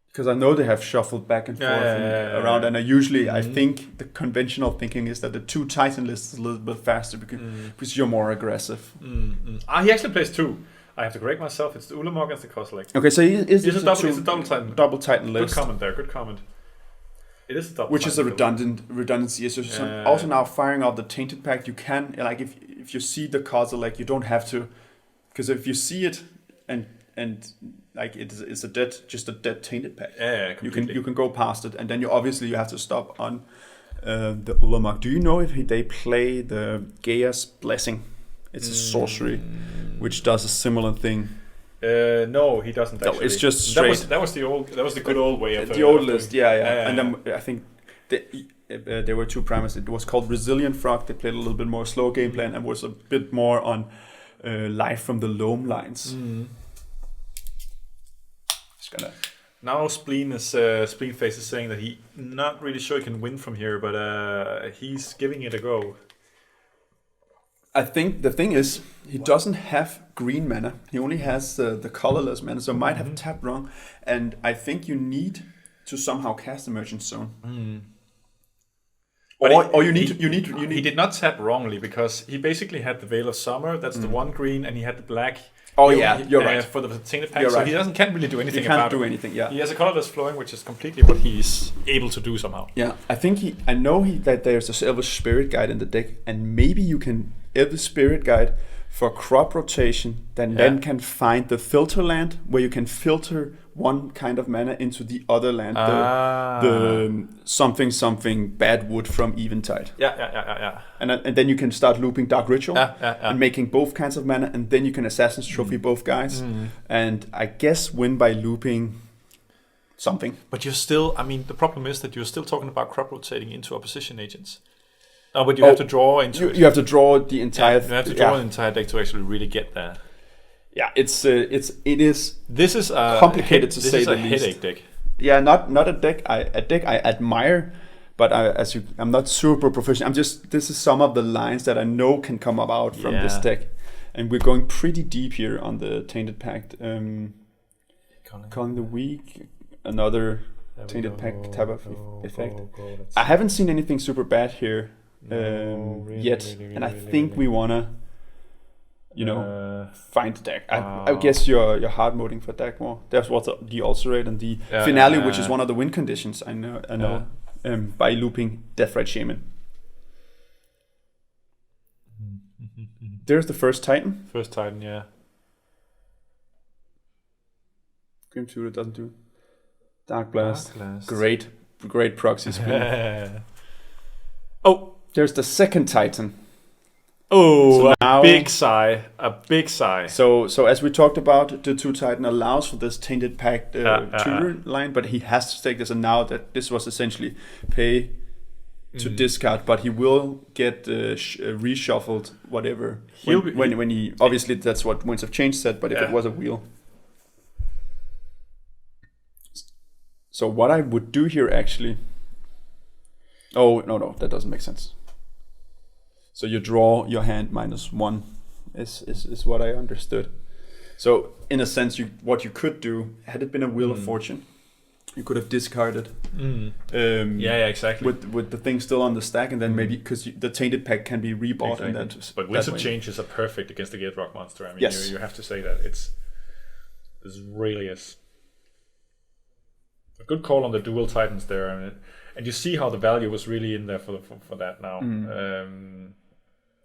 Because I know they have shuffled back and forth around, and I think the conventional thinking is that the two Titan lists is a little bit faster because you're more aggressive. He actually plays two. I have to correct myself. It's the Ulamog and the Kozilek. Okay, so it's a double Titan. Double Titan list. Good comment there. Good comment. It is a double. Which is a redundancy. So also now firing out the Tainted Pact, you can if you see the Kozilek, you don't have to, because if you see it and like it's a dead Tainted Pact. You can go past it, and then you have to stop on the Ulamog. Do you know if they play the Gaia's Blessing? It's a sorcery, which does a similar thing. No, he doesn't actually. No, it's just straight. That was the good old way of the old list. Yeah. And then I think there were two primers. It was called Resilient Frog. They played a little bit more slow game plan and was a bit more on life from the loam lines. Now Spleen Face is saying that he not really sure he can win from here, but he's giving it a go. I think the thing is he doesn't have green mana. He only has the colorless mana, so might have tapped wrong. And I think you need to somehow cast Emergence Zone. Or you need. He did not tap wrongly because he basically had the Veil of Summer. That's the one green, and he had the black. Oh yeah, you're right. For the Tainted Pact, so he can't really do anything. He can't do anything. Yeah, he has a colorless flowing, which is completely what he's able to do somehow. Yeah, I know that there's a Elvish Spirit Guide in the deck, and maybe you can Elvish Spirit Guide for crop rotation, then can find the filter land where you can filter one kind of mana into the other land, the something bad wood from Eventide. Yeah. And then you can start looping Dark Ritual and making both kinds of mana, and then you can Assassin's Trophy both guys, and I guess win by looping something. But you're still, the problem is that you're still talking about crop rotating into opposition agents. No, but you have to draw into you have to draw the entire. You have to draw an entire deck to actually really get there. Yeah, it is. This is complicated to say the least. This is a headache deck. Yeah, not a deck. A deck I admire, but I'm not super proficient. This is some of the lines that I know can come about from this deck, and we're going pretty deep here on the Tainted Pact. Calling the Weak, another Tainted Pact type of effect. I haven't seen anything super bad here. Yet, and I think we wanna, find the deck. I guess you're hard moding for Dagmor. There's what's the Ulcerate and the Finale, which is one of the win conditions. I know. By looping Deathrite Shaman. There's the first Titan. First Titan, yeah. Grim Tutor doesn't do. Dark Blast. Dark Blast. Great proxy spin. Oh, There's the second Titan. oh, So a now- big sigh. A big sigh. So as we talked about, the 2 Titan allows for this Tainted Pact tutor line, but he has to take this. And now that this was essentially pay to discard, but he will get reshuffled, whatever. When he obviously that's what Winds of Change said, but if it was a wheel. So what I would do here actually. Oh no, that doesn't make sense. So you draw your hand -1 is what I understood. So in a sense, what you could do, had it been a Wheel of Fortune, you could have discarded. Exactly. With the thing still on the stack, and then maybe because the Tainted Pack can be rebought in that. But Winds of Changes are perfect against the Gate Rock monster. I mean, Yes. you have to say that this really is a good call on the dual Titans there. I mean, and you see how the value was really in there for that now.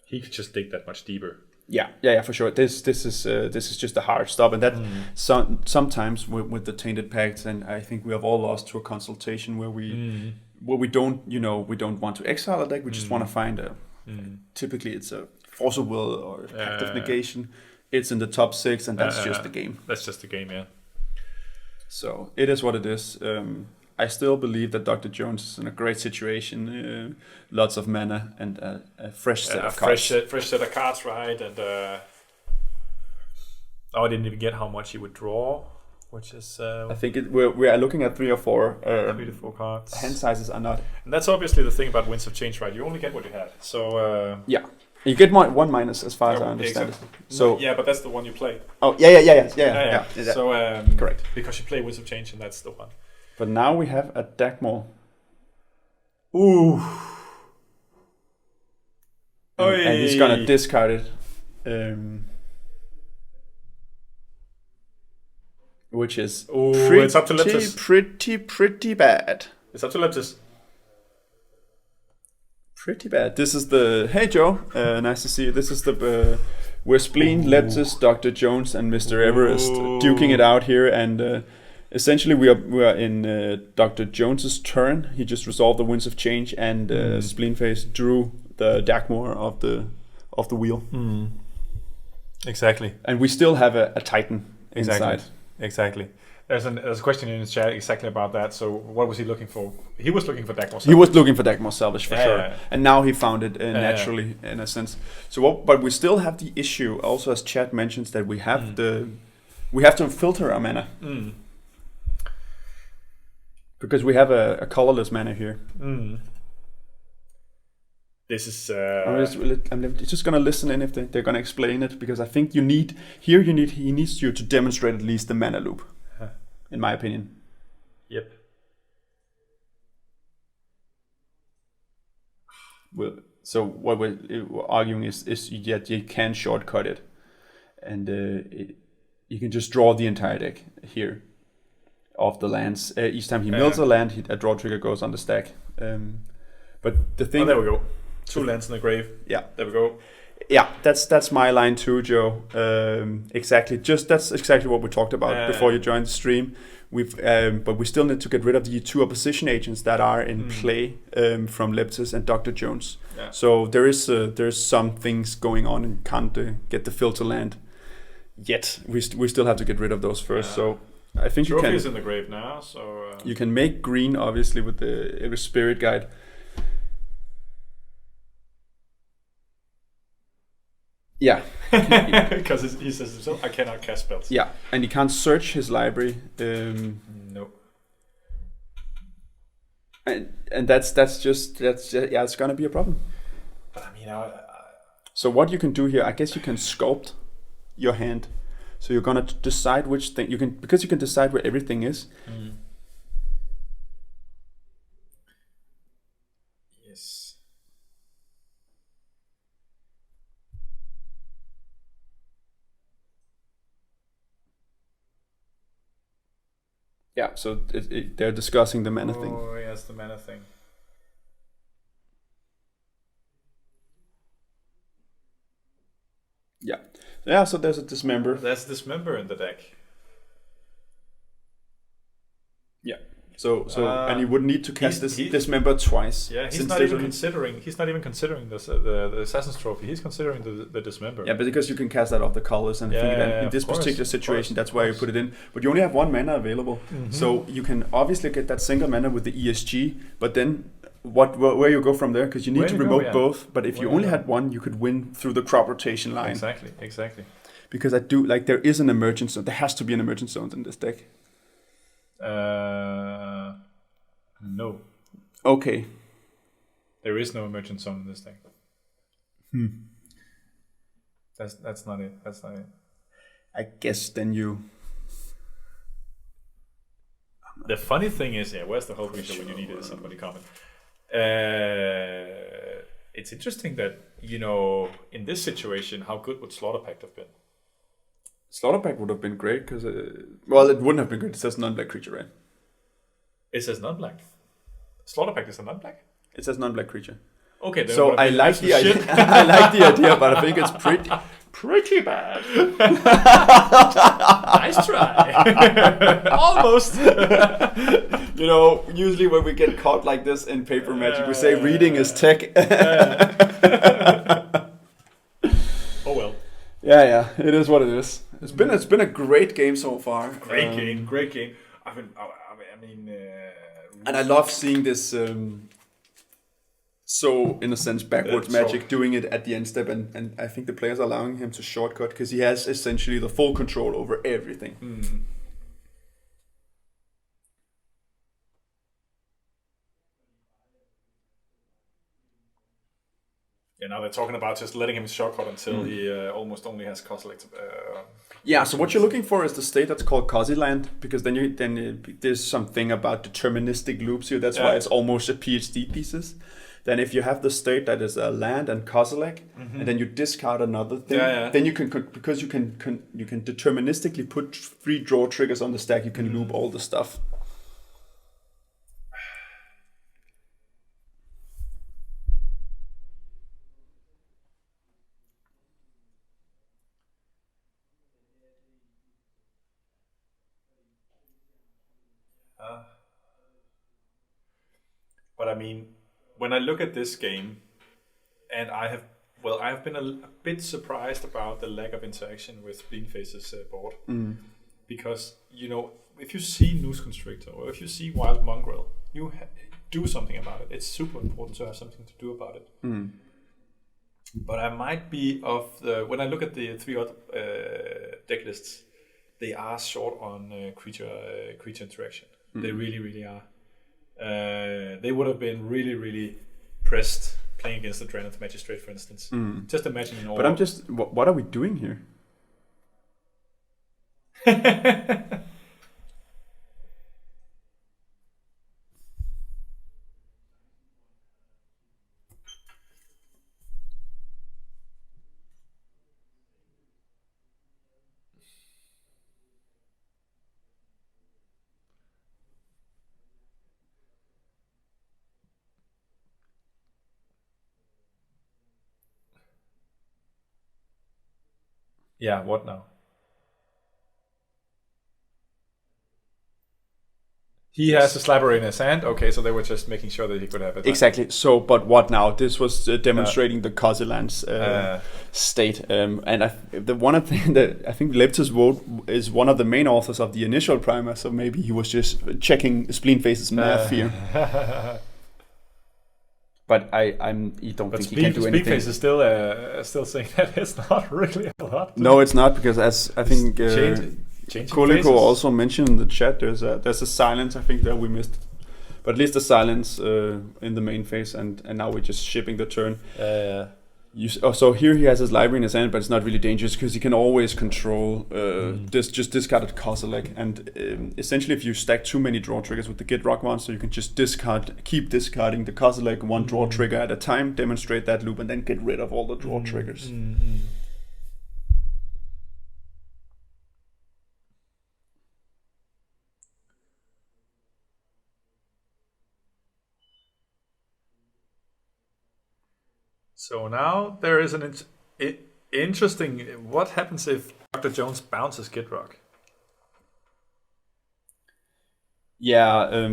He could just dig that much deeper. Yeah, for sure. This is just a hard stop, and that sometimes with the Tainted Pacts, and I think we have all lost to a consultation where we don't want to exile a deck. We just want to find a. Typically, it's a Force of Will or Pact of Negation. It's in the top 6, and that's just the game. That's just the game, yeah. So it is what it is. I still believe that Dr. Jones is in a great situation. Lots of mana and a fresh set of cards. Fresh set of cards, right? And I didn't even get how much he would draw, which is. I think we are looking at 3 or 4. 3 to 4 cards. Hand sizes are not. And that's obviously the thing about Winds of Change, right? You only get what you had. So. Yeah. You get 1 minus as far as I understand exactly. it. So yeah, but that's the one you play. Oh yeah. So correct. Because you play Winds of Change, and that's the one. But now we have a Dagmar. Ooh. And he's gonna discard it. Which is it's up to Leptis. pretty bad. It's up to Leptis. Pretty bad. This is the hey Joe, nice to see you. This is the we're Spleen, Leptis, Dr. Jones, and Mr. Everest duking it out here, and essentially we are in Dr. Jones's turn. He just resolved the Winds of Change, and Spleenface drew the Dagmar of the wheel. Exactly. And we still have a Titan inside. Exactly. There's a question in the chat exactly about that. So what was he looking for? He was looking for Dagmar Salvage. He was looking for Dagmar Salvage for sure. Yeah. And now he found it naturally in a sense. So but we still have the issue also, as chat mentions, that we have we have to filter our mana. Because we have a colorless mana here. This is. I'm just gonna listen in if they're gonna explain it, because I think he needs you to demonstrate at least the mana loop, in my opinion. Yep. Well, so what we're arguing is that you can shortcut it, and you can just draw the entire deck here of the lands. Each time he mills a land, a draw trigger goes on the stack. But the thing. Oh, there we go. 2 lands in the grave. Yeah, there we go. Yeah, that's my line too, Joe. Exactly. That's exactly what we talked about before you joined the stream. But we still need to get rid of the 2 opposition agents that are in play from Leptis and Dr. Jones. Yeah. So there's some things going on, and can't get the filter land yet. We still have to get rid of those first. So I think Trophy you can. Is in the grave now, so you can make green obviously with the Spirit Guide. Yeah, because he says himself, I cannot cast spells. Yeah, and he can't search his library. No. And that's it's gonna be a problem. But I mean, so what you can do here, I guess you can sculpt your hand. So you're gonna decide which thing you can decide where everything is. Yes. Yeah, so they're discussing the mana thing. Oh, yes, the mana thing. Yeah. Yeah, so there's a Dismember. There's Dismember in the deck. So and you would need to cast he's- Dismember twice. Yeah, he's since not there's even only- considering. He's not even considering the Assassin's Trophy. He's considering the Dismember. Yeah, but because you can cast that off the colors, and I think that in this particular situation, that's why you put it in. But you only have 1 mana available, so you can obviously get that single mana with the ESG. But then, where you go from there? Because you need to remote both. But if you only had one, you could win through the crop rotation line. Exactly. Because I do like there is an emergence zone. There has to be an emergence zone in this deck. No. Okay. There is no emergent zone in this deck. That's not it. I guess then you. The funny thing is, where's the whole creature when you need it? Somebody comment. It's interesting that, in this situation, how good would Slaughter Pact have been? Slaughter Pact would have been great because, well, it wouldn't have been good. It says non-black creature, right? It says non-black. Slaughter Pact is a non-black? It says non-black creature. Okay, then so I like the idea. I like the idea, but I think it's pretty bad. Nice try. Almost. Usually when we get caught like this in paper magic, we say reading is tech. Oh well. Yeah, it is what it is. It's been a great game so far. Great game. And I love seeing this. So in a sense backwards magic, doing it at the end step, and I think the players are allowing him to shortcut because he has essentially the full control over everything. Yeah, now they're talking about just letting him shortcut until he almost only has Kozilek. Yeah, so what you're looking for is the state that's called Kozilek, because there's something about deterministic loops here. That's why it's almost a PhD thesis. Then if you have the state that is a land and Kozilek, and then you discard another thing, then you can, because you can deterministically put 3 draw triggers on the stack, you can loop all the stuff. But I mean, when I look at this game, and I have been a bit surprised about the lack of interaction with Spleenface's board. Because, if you see Noose Constrictor, or if you see Wild Mongrel, you do something about it. It's super important to have something to do about it. But I might be when I look at the 3 other deck lists, they are short on creature interaction. They really, really are. They would have been really, really pressed playing against the Draenei Magistrate, for instance. Just imagine all. But I'm just, what are we doing here? Yeah, what now? He has a slapper in his hand. Okay, so they were just making sure that he could have it. Exactly. So, but what now? This was demonstrating the Kozilek's state. And the one thing that I think Leptis wrote is one of the main authors of the initial primer. So maybe he was just checking Spleenface's math here. But I don't think he can do anything. Spleenface is still saying that it's not really a lot. No, it's not, because as I think Koliko also mentioned in the chat, there's a silence I think that we missed, but at least a silence in the main phase, and now we're just shipping the turn. So here he has his library in his hand, but it's not really dangerous because he can always control just discarded Kozilek, and essentially if you stack too many draw triggers with the Git Rock monster, you can just keep discarding the Kozilek one draw trigger at a time, demonstrate that loop, and then get rid of all the draw triggers. So now there is an interesting. What happens if Dr. Jones bounces Git Rock? Yeah,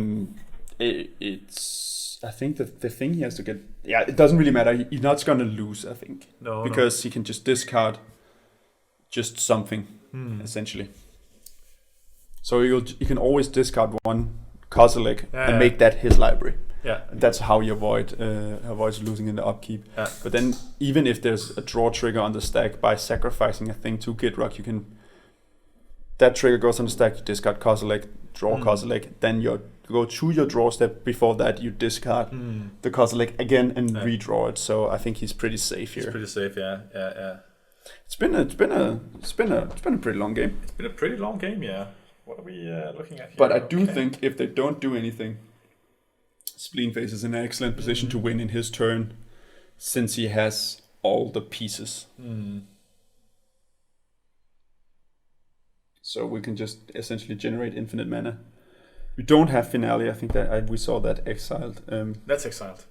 it's. I think that the thing he has to get. Yeah, it doesn't really matter. He's not gonna lose. I think because he can just discard just something essentially. So you can always discard one Kozilek and make that his library. Yeah, that's how you avoid losing in the upkeep. Yeah. But then even if there's a draw trigger on the stack, by sacrificing a thing to Gitrog, you can. That trigger goes on the stack. You discard Kozilek, draw Kozilek. Then you go to your draw step. Before that, you discard the Kozilek again and redraw it. So I think he's pretty safe here. He's pretty safe. Yeah. It's been a pretty long game. It's been a pretty long game. Yeah. What are we looking at here? But I do think if they don't do anything, Spleenface is in an excellent position to win in his turn, since he has all the pieces. So we can just essentially generate infinite mana. We don't have Finale. I think that we saw that exiled. That's exiled.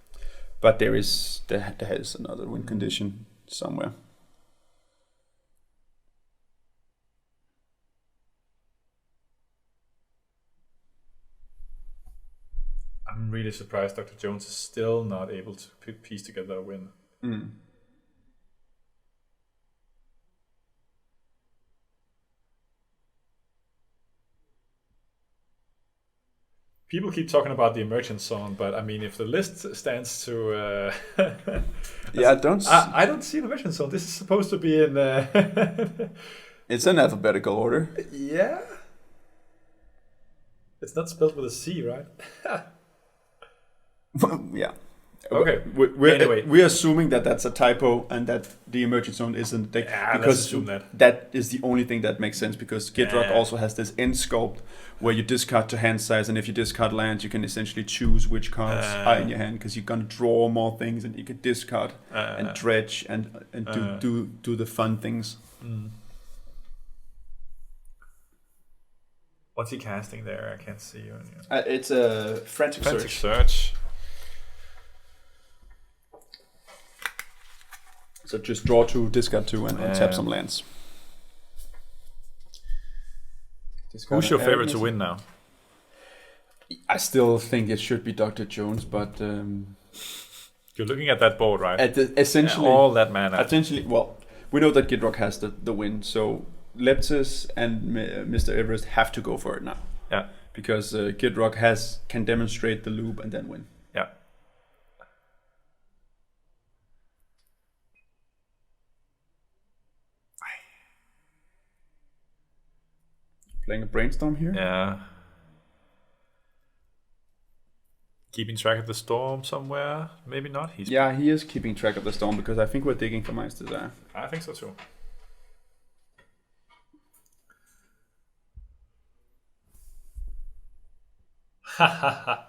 But there is another win condition somewhere. I'm really surprised Dr. Jones is still not able to piece together a win. People keep talking about the emergent zone, but I mean, if the list stands to, I don't see the emergent zone. This is supposed to be in. It's in alphabetical order. Yeah. It's not spelled with a C, right? Yeah. Okay. We're assuming that that's a typo and that the emergent zone is in the deck, because that is the only thing that makes sense, because Gitrog also has this end sculpt where you discard to hand size, and if you discard lands, you can essentially choose which cards are in your hand, because you're gonna draw more things and you can discard and dredge and do the fun things. What's he casting there? I can't see you. It's a frantic search. So just draw 2, discard 2, and tap some lands. Who's your favorite to win now? I still think it should be Dr. Jones, but you're looking at that board, right? Essentially, all that mana. Essentially, well, we know that Gitrog has the win, so Leptis and Mr. Everest have to go for it now. Yeah, because Gitrog can demonstrate the loop and then win. Yeah. Playing a brainstorm here. Yeah. Keeping track of the storm somewhere? Maybe not. He is keeping track of the storm, because I think we're digging for Mind's Desire. I think so too. Ha ha ha.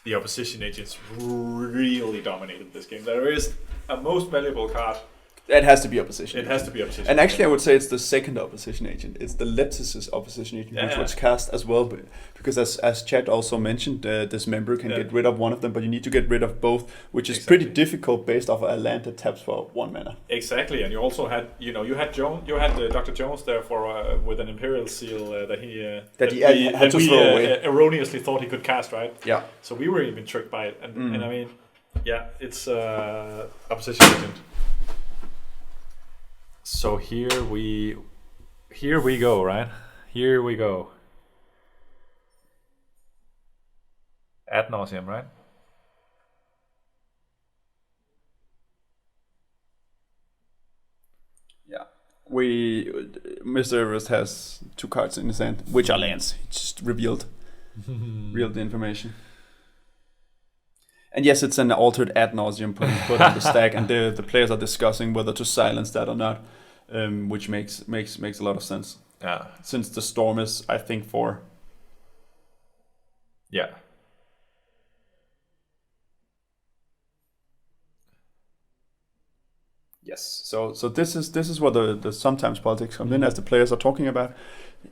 The opposition agents really dominated this game. There is a most valuable card. It has to be opposition. It has to be opposition. And actually, I would say it's the second opposition agent. It's the Leptis' opposition agent, which was cast as well. Because as Chad also mentioned, this member can get rid of one of them, but you need to get rid of both, which is pretty difficult based off a land that taps for 1 mana. Exactly, and you also had, you had Dr. Jones there for with an Imperial Seal that he had to throw away. Erroneously thought he could cast, right? Yeah. So we were even tricked by it, and I mean, it's opposition agent. So here we go, right? Here we go. Ad nauseam, right? Yeah. Mr. Everest has 2 cards in his hand, which are lands. He just revealed the information. And yes, it's an altered ad nauseum put on the stack, and the players are discussing whether to silence that or not, which makes a lot of sense. Yeah. Since the storm is, I think, 4. Yeah. Yes. So this is where the sometimes politics comes in, as the players are talking about.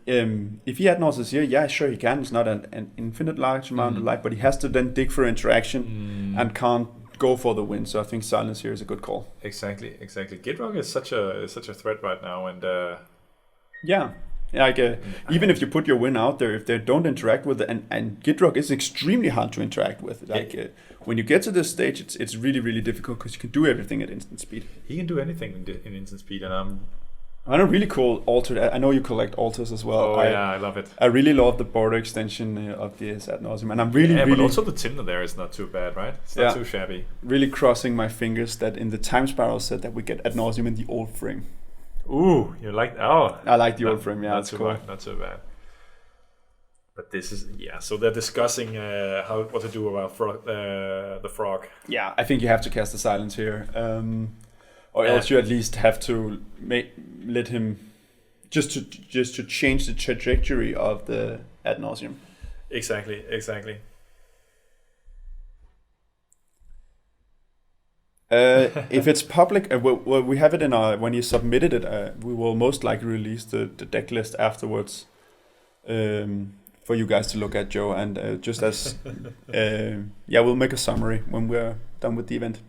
If he had Norse's here, sure he can. It's not an infinite large amount of life, but he has to then dig for interaction and can't go for the win. So I think silence here is a good call. Exactly. Gitrog is such a threat right now, and Yeah. Like even if you put your win out there, if they don't interact with it, and Gitrog is extremely hard to interact with. Like when you get to this stage, it's really really difficult because you can do everything at instant speed. he can do anything in instant speed, and And a really cool altar. I know you collect altars as well. I love it. I really love the border extension of the Ad Nauseam, and I'm really but also the timber there is not too bad, right? It's not too shabby. Really crossing my fingers that in the time spiral set that we get Ad Nauseam in the old frame. Ooh, you like? I like the old frame. Yeah, that's cool. Not so bad. But this is so they're discussing what to do about the frog. Yeah, I think you have to cast the silence here, or else you at least have to let him just to change the trajectory of the Ad Nauseam. Exactly. If it's public, we have it in our. When you submitted it, we will most likely release the deck list afterwards, for you guys to look at, Joe. And just as, we'll make a summary when we're done with the event.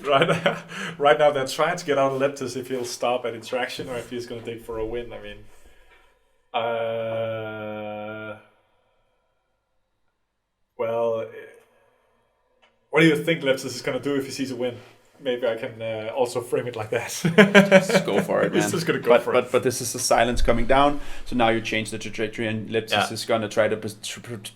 Right now they're trying to get out of Leptis if he'll stop at interaction or if he's going to dig for a win. I mean, what do you think Leptis is going to do if he sees a win? Maybe I can also frame it like that. Just go for it, man. He's just going to go for it. But this is the silence coming down, so now you change the trajectory, and Leptis is going to try to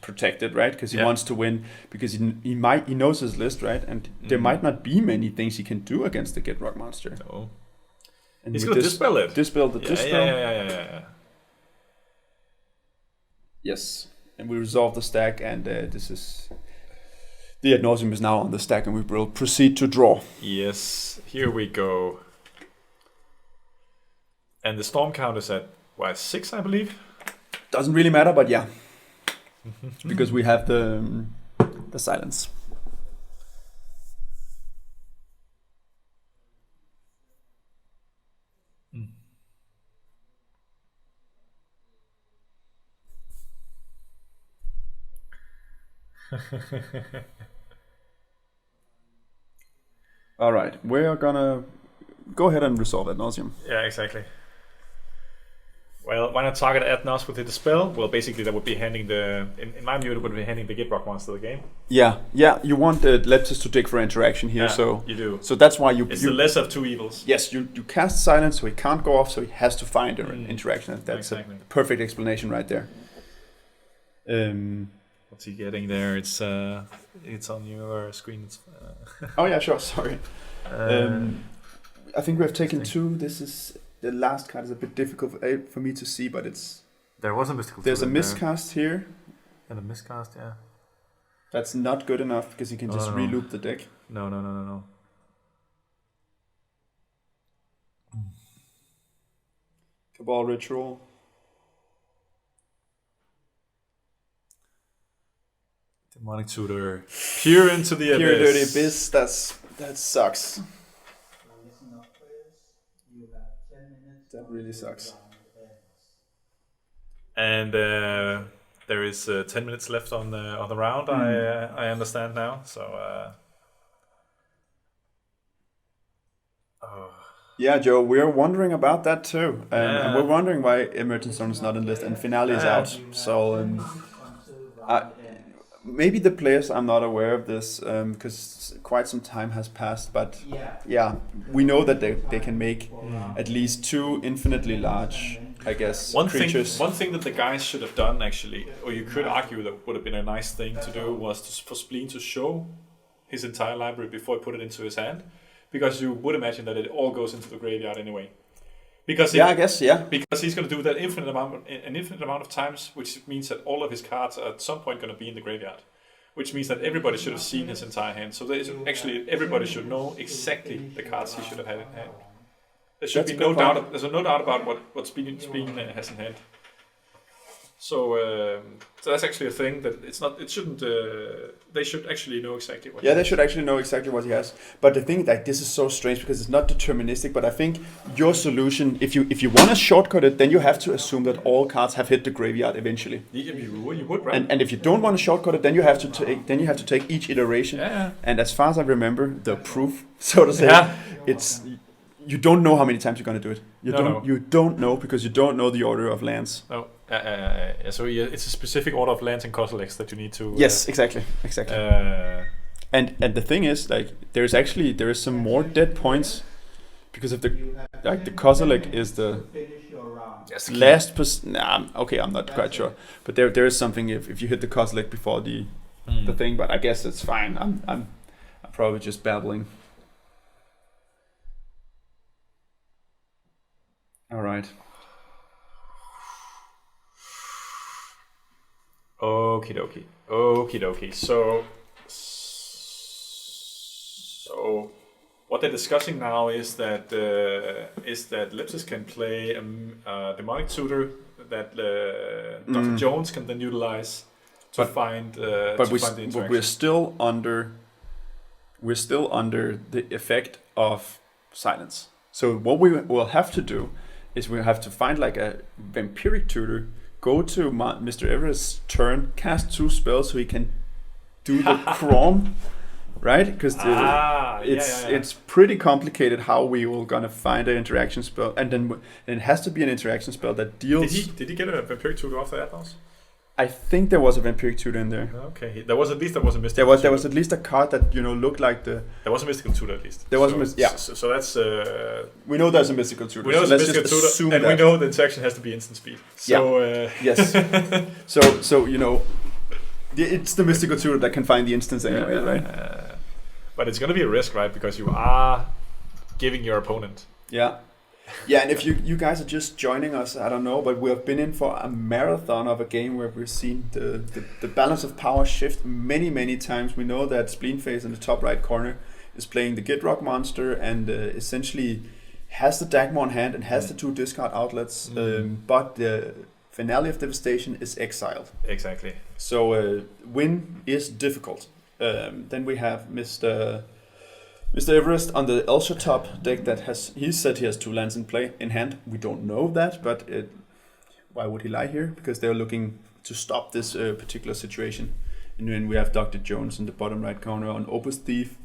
protect it, right? Because he wants to win, because he knows his list, right? And there might not be many things he can do against the Gitrog monster. No. And he's going to dispel it. Dispel the dispel. Yeah. Yes, and we resolve the stack, and this is... The Ad Nauseam is now on the stack, and we will proceed to draw. Yes, here we go. And the storm count is at 6, I believe. Doesn't really matter, but yeah, because we have the silence. All right, we're gonna go ahead and resolve Ad Nauseam. Yeah, exactly. Well, why not target Ad Naus with the dispel? Well, basically that would be handing in my view, it would be handing the Gitrog monster the game. Yeah, you want the Leptis to dig for interaction here, so you do. So that's why it's the lesser of two evils. Yes, you cast silence, so he can't go off, so he has to find an interaction. That's a perfect explanation right there. What's he getting there? It's on your screen. Oh yeah, sure. Sorry. I think we have taken 2. This is the last card is a bit difficult for me to see, but there was a mystical. There's a miscast here. And a miscast, yeah. That's not good enough because you can just reloop the deck. No. Cabal Ritual. Demonic Tutor. Peer into the abyss. Pure Dirty Abyss. That sucks. That really sucks. And there is 10 minutes left on the round. I understand now. So. Yeah, Joe, we're wondering about that too, and we're wondering why Emergent Storm is not in the list and Finale is out. So maybe the players are not aware of this because quite some time has passed. But yeah, we know that they can make at least 2 infinitely large, I guess, creatures. One thing that the guys should have done actually, or you could argue that would have been a nice thing to do, was for Spleen to show his entire library before he put it into his hand. Because you would imagine that it all goes into the graveyard anyway. Because I guess. Because he's going to do that an infinite amount of times, which means that all of his cards are at some point going to be in the graveyard. Which means that everybody should have seen his entire hand. So everybody should know exactly the cards he should have had in hand. There should be no doubt. There's no doubt about what Spleen has in hand. So that's actually a thing that it's not. It shouldn't. They should actually know exactly what. Yeah, they should actually know exactly what he has. But the thing like this is so strange because it's not deterministic. But I think your solution, if you want to shortcut it, then you have to assume that all cards have hit the graveyard eventually. You would, right? And if you don't want to shortcut it, then you have to take each iteration. Yeah. And as far as I remember, the proof, so to say, it's you don't know how many times you're gonna do it. You don't know because you don't know the order of lands. No. So it's a specific order of lands and Kozileks that you need to. Yes, exactly. And the thing is, like, there is some more dead points because of the Kozilek is the last person. Okay, I'm not quite sure, but there is something if you hit the Kozilek before the thing, but I guess it's fine. I'm probably just babbling. All right. Okie dokie. So what they're discussing now is that Lepsis can play a demonic tutor that Dr. Jones can then utilize to find the interaction. But we're still under the effect of silence. So what we will have to do is we have to find like a vampiric tutor. Go to Mr. Everest's turn, cast 2 spells so he can do the chrome, right? Because it's pretty complicated how we will gonna find an interaction spell, and then it has to be an interaction spell that deals. Did he get a vampiric tutor off the Atlas? I think there was a vampiric tutor in there. Okay, there was a mystical. There was at least a card that looked like the. There was a mystical tutor at least. There was So that's. We know there's a mystical tutor. We know let's mystical just tutor, and we know the interaction has to be instant speed. So yes. So it's the mystical tutor that can find the instance anyway, right? But it's going to be a risk, right? Because you are giving your opponent. Yeah. Yeah, and if you guys are just joining us, I don't know, but we have been in for a marathon of a game where we've seen the balance of power shift many times. We know that Spleenface in the top right corner is playing the Gitrock monster and essentially has the Dagmar in hand and has the 2 discard outlets, but the Finale of Devastation is exiled. Exactly. So win is difficult. Then we have Mr. Everest on the Elsha top deck that he said he has 2 lands in hand. We don't know that, but why would he lie here? Because they're looking to stop this particular situation. And then we have Dr. Jones in the bottom right corner on Opus Thief,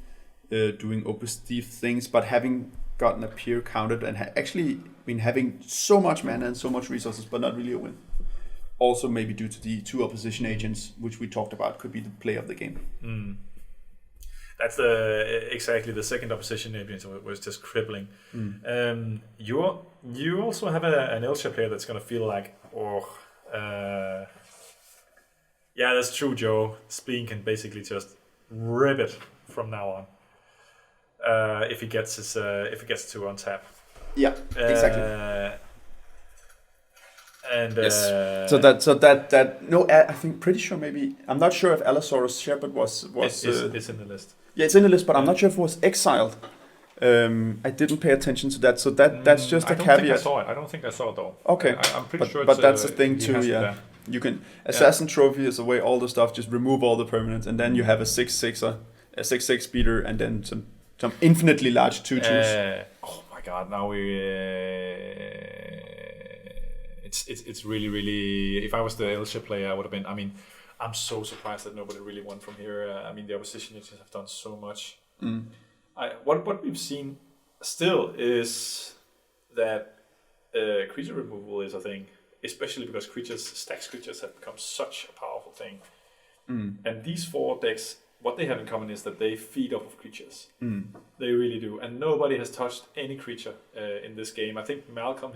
doing Opus Thief things, but having gotten a peer counted and actually been having so much mana and so much resources, but not really a win. Also maybe due to the 2 opposition agents, which we talked about, could be the play of the game. That's exactly the second opposition agent was just crippling. You also have an Elsha player that's going to feel like, yeah, that's true, Joe. Spleen can basically just rip it from now on. If he gets to untap. Yeah, exactly. And yes. So that no, I think pretty sure maybe I'm not sure if Allosaurus Shepherd was it's in the list. Yeah, it's in the list, but I'm not sure if it was exiled. I didn't pay attention to that, so that's just a caveat. I don't think I saw it though. Okay, I'm pretty sure. But that's the thing too. Yeah, you can Assassin Trophy is away all the stuff. Just remove all the permanents, and then you have a 6/6er, a 6/6 speeder, and then some infinitely large 2/2s. Oh my God! Now it's really. If I was the Elsha player, I would have been. I mean, I'm so surprised that nobody really won from here. I mean, the opposition agents have done so much. What we've seen still is that creature removal is a thing, especially because stacks creatures have become such a powerful thing. And these 4 decks, what they have in common is that they feed off of creatures. They really do, and nobody has touched any creature in this game. I think Malcolm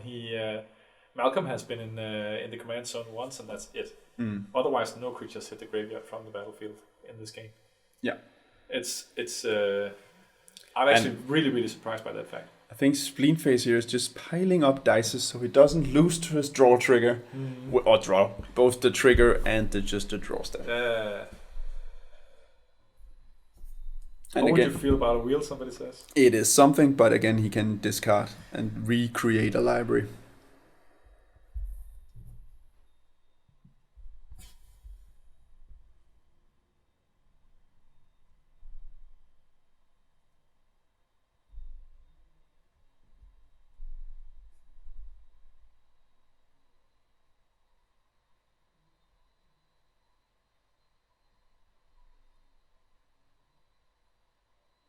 has been in the command zone once, and that's it. Otherwise, no creatures hit the graveyard from the battlefield in this game. Yeah, it's. I'm actually really surprised by that fact. I think Spleenface here is just piling up dice so he doesn't lose to his draw trigger, or draw both the trigger and just the draw step. How would you feel about a wheel? Somebody says it is something, but again, he can discard and recreate a library.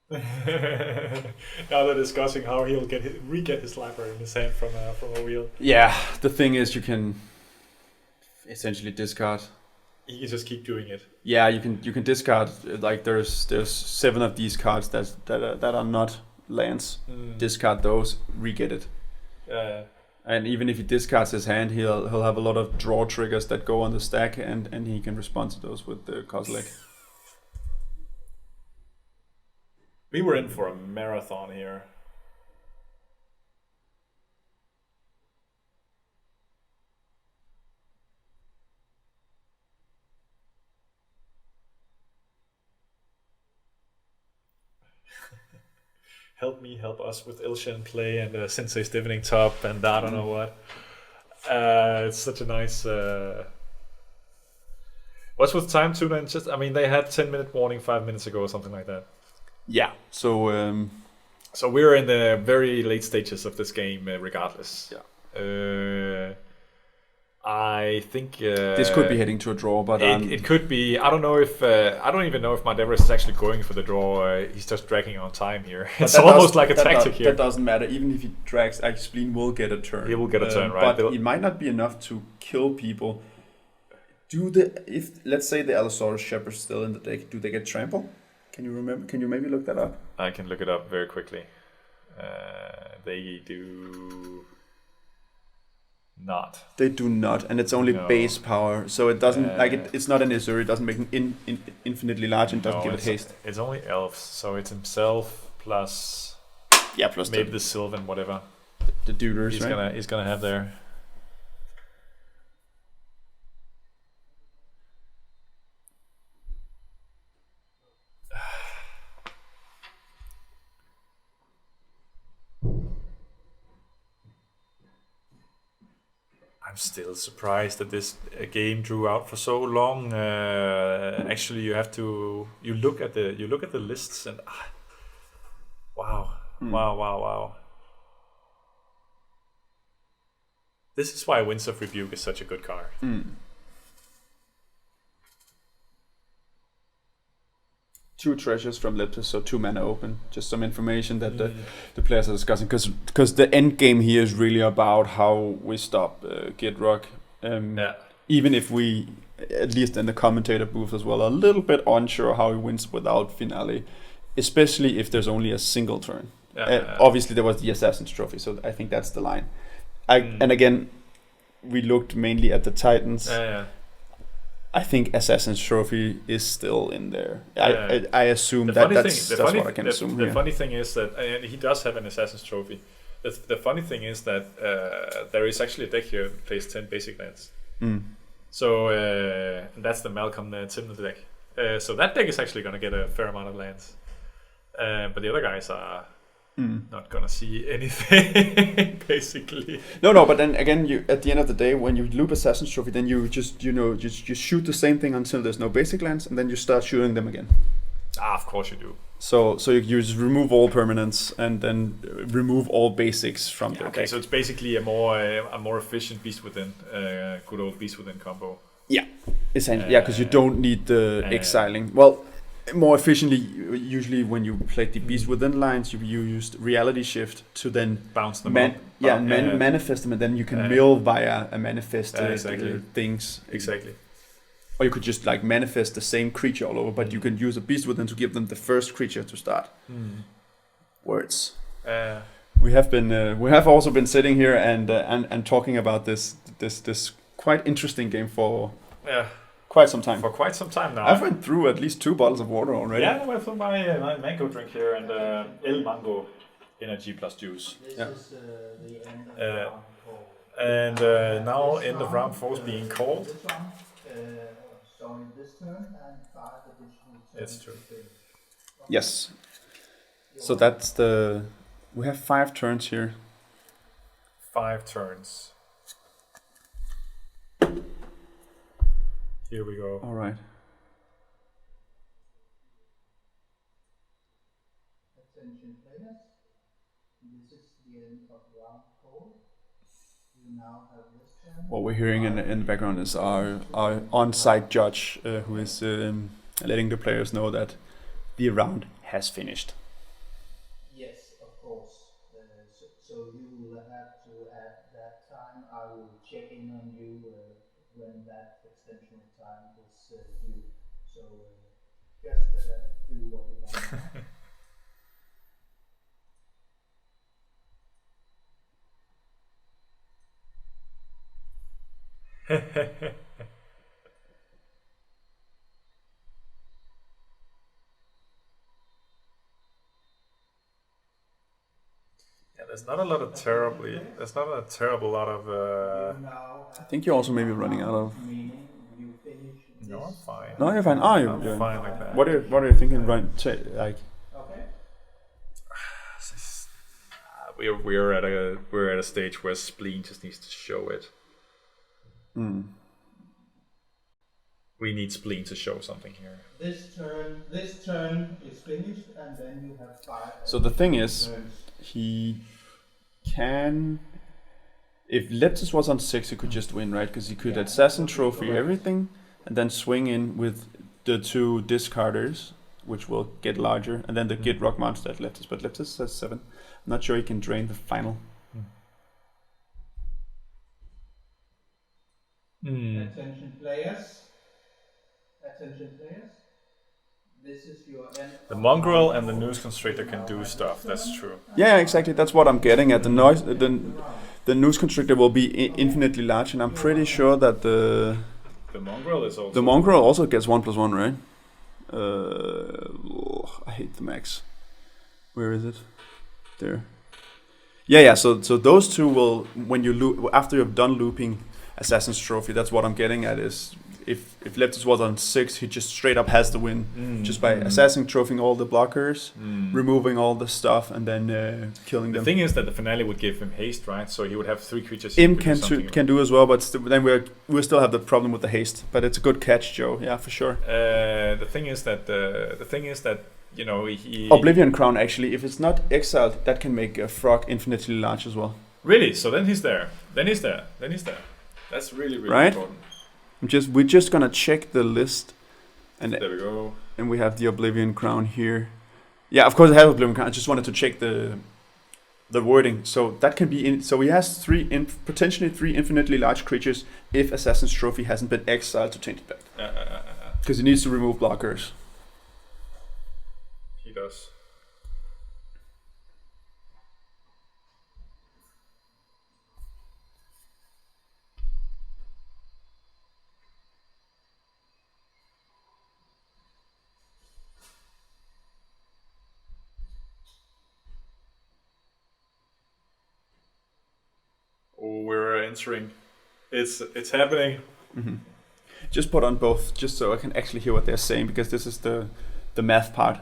Now they're discussing how he'll re-get his library in his hand from a wheel. Yeah, the thing is you can essentially discard. He can just keep doing it. Yeah, you can discard, like there's 7 of these cards that are not lands. Discard those, re-get it. And even if he discards his hand, he'll have a lot of draw triggers that go on the stack, and he can respond to those with the Kozilek. We were in for a marathon here. Help us with Ilshan play and Sensei stiffening top and I don't know what. It's such a nice. What's with time too then? Just they had 10-minute warning 5 minutes ago or something like that. Yeah. So so we're in the very late stages of this game, regardless. Yeah. I think this could be heading to a draw, but it could be. I don't know if I don't even know if Mount Everest is actually going for the draw. He's just dragging on time here. It's almost like a tactic here. That doesn't matter. Even if he drags, Spleen will get a turn. He will get a turn, right? But it might not be enough to kill people. If let's say the Allosaurus Shepherd's still in the deck, do they get trample? Can you remember? Can you maybe look that up? I can look it up very quickly. They do not. They do not, and it's only base power, so it doesn't it's not an Azure. It doesn't make him infinitely large and doesn't give it haste. It's only elves, so it's himself plus plus maybe the Sylvan, whatever. The duders, he's gonna have there. I'm still surprised that this game drew out for so long. Actually, you look at the lists and wow. This is why Winds of Rebuke is such a good card. 2 treasures from Leptis, so 2 mana open. Just some information that the players are discussing, because the end game here is really about how we stop Gidrock. Even if we, at least in the commentator booth as well, are a little bit unsure how he wins without Finale, especially if there's only a single turn. Obviously, there was the Assassin's Trophy, so I think that's the line. And again, we looked mainly at the Titans. I think Assassin's Trophy is still in there. I assume that's what I can assume. The funny thing is that he does have an Assassin's Trophy. The funny thing is that there is actually a deck here that plays 10 basic lands. So that's the Malcolm Timnah deck. So that deck is actually going to get a fair amount of lands. But the other guys are not gonna see anything, basically. No, but then again, you at the end of the day, when you loop Assassin's Trophy, then you just you shoot the same thing until there's no basic lands, and then you start shooting them again. Of course you do. So you just remove all permanents and then remove all basics from the deck. So it's basically a more efficient Beast Within, good old Beast Within combo. Yeah, essentially, because you don't need the exiling. Well, more efficiently, usually when you play the Beast Within lines, you used Reality Shift to then bounce them up. Manifest them, and then you can mill via a manifest things. Exactly. Or you could just like manifest the same creature all over, but you can use a Beast Within to give them the first creature to start. Words. We have also been sitting here and talking about this quite interesting game for quite some time. For quite some time now. I've went through at least 2 bottles of water already. Yeah, I went through my mango drink here and El Mango energy plus juice. This is the end of round 4. And now end of round 4 is being called. This one, so in this turn and 5 additional turns. It's true. Yes. So we have 5 turns here. 5 turns. Here we go. All right. Attention players. This is the end of round 4. You now have this turn. What we're hearing in the background is our on-site judge who is letting the players know that the round has finished. attention time is due. So just do what you can. There's not a lot of terribly. There's not a terrible lot of. I think you're also maybe running out of. No, I'm fine. No, you're fine. Oh, I'm fine like that. What are you thinking? Right, like. Okay. We're at a stage where spleen just needs to show it. We need spleen to show something here. This turn is finished, and then you have 5. So the thing is, turns. he can. If Leptis was on 6, he could just win, right? Because he could assassin trophy everything, and then swing in with the 2 discarders, which will get larger, and then the Git Rock monster at Leptis. But Leptis has 7. I'm not sure he can drain the final. Attention players. This is your end. The mongrel and the noose constrictor can do stuff. That's true. Yeah, exactly. That's what I'm getting at. The noose constrictor will be infinitely large, and I'm pretty sure that the mongrel is also. The mongrel also gets 1+1, right? I hate the max. Where is it? There. Yeah. So those 2 will, when you after you've done looping Assassin's Trophy, that's what I'm getting at is. If Leptis was on 6, he just straight up has the win just by assassin trophying all the blockers, removing all the stuff, and then killing them. The thing is that the finale would give him haste, right? So he would have 3 creatures. Imp can do as well, but then we still have the problem with the haste. But it's a good catch, Joe. Yeah, for sure. The thing is that you know he Oblivion Crown actually, if it's not exiled, that can make a frog infinitely large as well. Really? So then he's there. That's really right? important. We're just gonna check the list, and there we go. And we have the Oblivion Crown here. Yeah, of course I have Oblivion Crown. I just wanted to check the wording. So that can be so he has potentially 3 infinitely large creatures if Assassin's Trophy hasn't been exiled to Tainted Pact. Because he needs to remove blockers. He does. We're entering. It's happening. Just put on both, just so I can actually hear what they're saying, because this is the math part.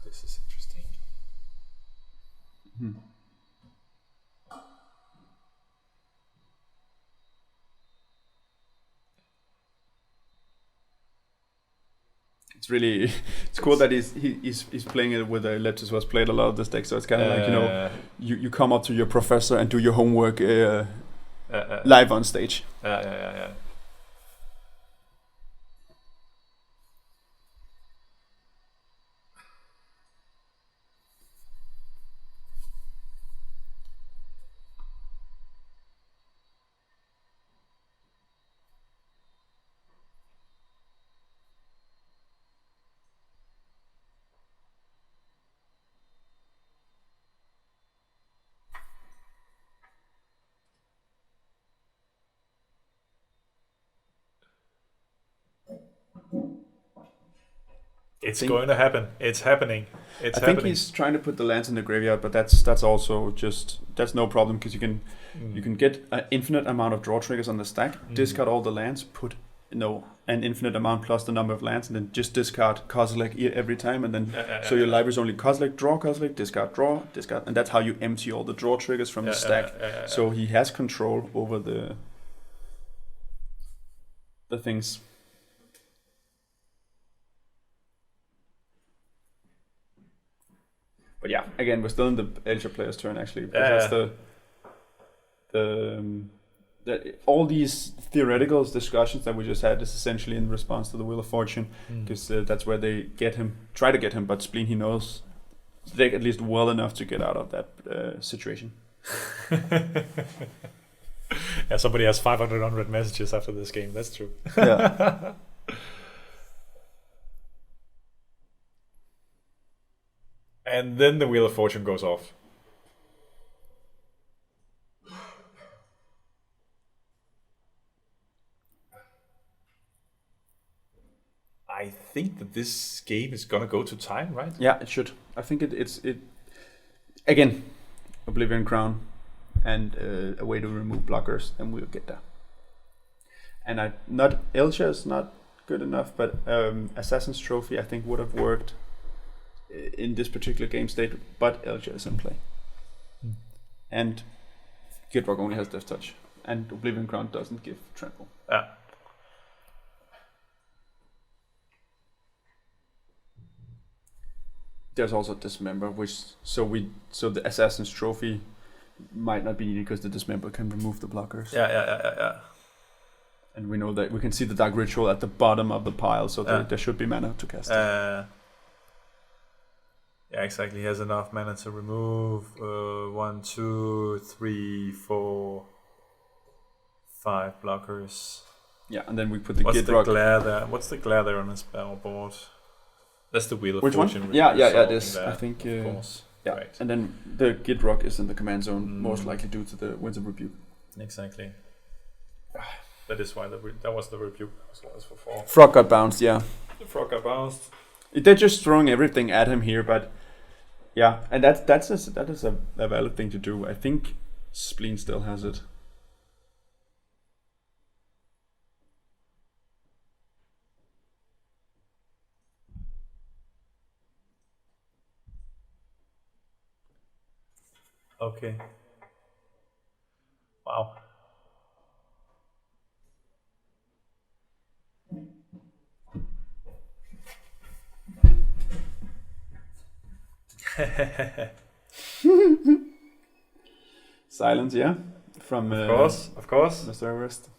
This is interesting. It's cool that he's playing it with a Leptis who has played a lot of this deck, so it's kind of like, you come up to your professor and do your homework live on stage. Yeah. It's going to happen. It's happening. I think he's trying to put the lands in the graveyard, but that's also that's no problem, because you can get an infinite amount of draw triggers on the stack, discard all the lands, put an infinite amount plus the number of lands, and then just discard Kozilek every time, and then so your library is only Kozilek, draw Kozilek, discard, draw, discard, and that's how you empty all the draw triggers from the stack. So he has control over the things. But yeah, again, we're still in the Elder player's turn actually, because that's that all these theoretical discussions that we just had is essentially in response to the Wheel of Fortune, because that's where they try to get him, but Spleen, he knows the deck at least well enough to get out of that situation. Yeah, somebody has 500 unread messages after this game. That's true. Yeah. And then the Wheel of Fortune goes off. I think that this game is gonna go to time, right? Yeah, it should. I think it's again, Oblivion Crown and a way to remove blockers, and we'll get there. And Elcha is not good enough, but Assassin's Trophy I think would have worked in this particular game state, but Elcha is in play. And Gidrock only has Death Touch, and Oblivion Crown doesn't give Trample. Yeah. There's also Dismember, so the Assassin's Trophy might not be needed because the Dismember can remove the blockers. Yeah. And we know that we can see the Dark Ritual at the bottom of the pile, so there should be mana to cast it. Yeah, exactly. He has enough mana to remove 1, 2, 3, 4, 5 blockers. Yeah, and then we put the What's Gidrock. the glare there? What's the glare there on his battle board? That's the Wheel of Which Fortune. one? Yeah, it is. There, I think. of course. Yeah, Right. and then the Gidrock is in the command zone, most likely due to the Winds of Rebuke. Exactly. That is why that was the rebuke as well as for 4. Frog got bounced, yeah. The frog got bounced. They're just throwing everything at him here, but yeah, and that is a valid thing to do. I think Spleen still has it. Okay. Wow. Silence, yeah, from Of course. Mr. Everest.